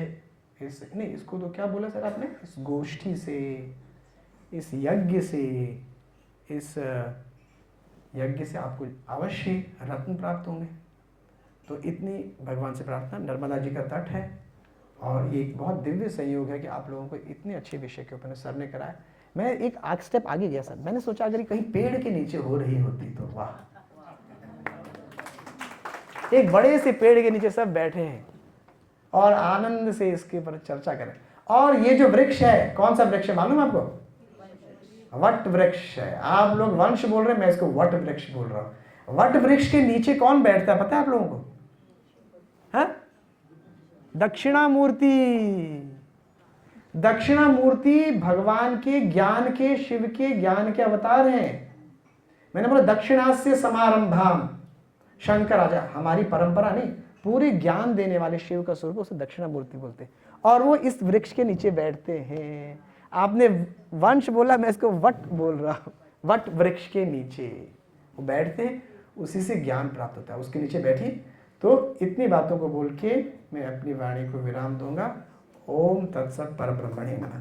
इस नहीं, इसको तो क्या बोला सर आपने, इस गोष्ठी से, इस यज्ञ से, इस यज्ञ से आपको अवश्य रत्न प्राप्त होंगे। तो इतनी भगवान से प्रार्थना। नर्मदा जी का तट है और ये एक बहुत दिव्य संयोग है कि आप लोगों को इतने अच्छे विषय के ऊपर सर ने कराया। मैं एक आग स्टेप आगे गया सर, मैंने सोचा अगर कहीं पेड़ के नीचे हो रही होती तो वाह, एक बड़े से पेड़ के नीचे सब बैठे हैं और आनंद से इसके ऊपर चर्चा करें। और ये जो वृक्ष है, कौन सा वृक्ष है मालूम आपको? वट वृक्ष है। आप लोग वंश बोल रहे हैं, मैं इसको वट वृक्ष बोल रहा हूं। वट वृक्ष के नीचे कौन बैठता है पता है आप लोगों को? है दक्षिणामूर्ति। दक्षिणामूर्ति भगवान के ज्ञान के, शिव के ज्ञान के अवतार हैं। मैंने बोला दक्षिणास्य समारंभाम, शंकर आजा, हमारी परंपरा नहीं, पूरे ज्ञान देने वाले शिव का स्वरूप, उसे दक्षिणामूर्ति बोलते हैं। और वो इस वृक्ष के नीचे बैठते हैं। आपने वंश बोला, मैं इसको वट बोल रहा हूं। वट वृक्ष के नीचे वो बैठते हैं, उसी से ज्ञान प्राप्त होता है। उसके नीचे बैठी। तो इतनी बातों को बोल के मैं अपनी वाणी को विराम दूंगा। ओम तत्सत परब्रह्मणे नमः।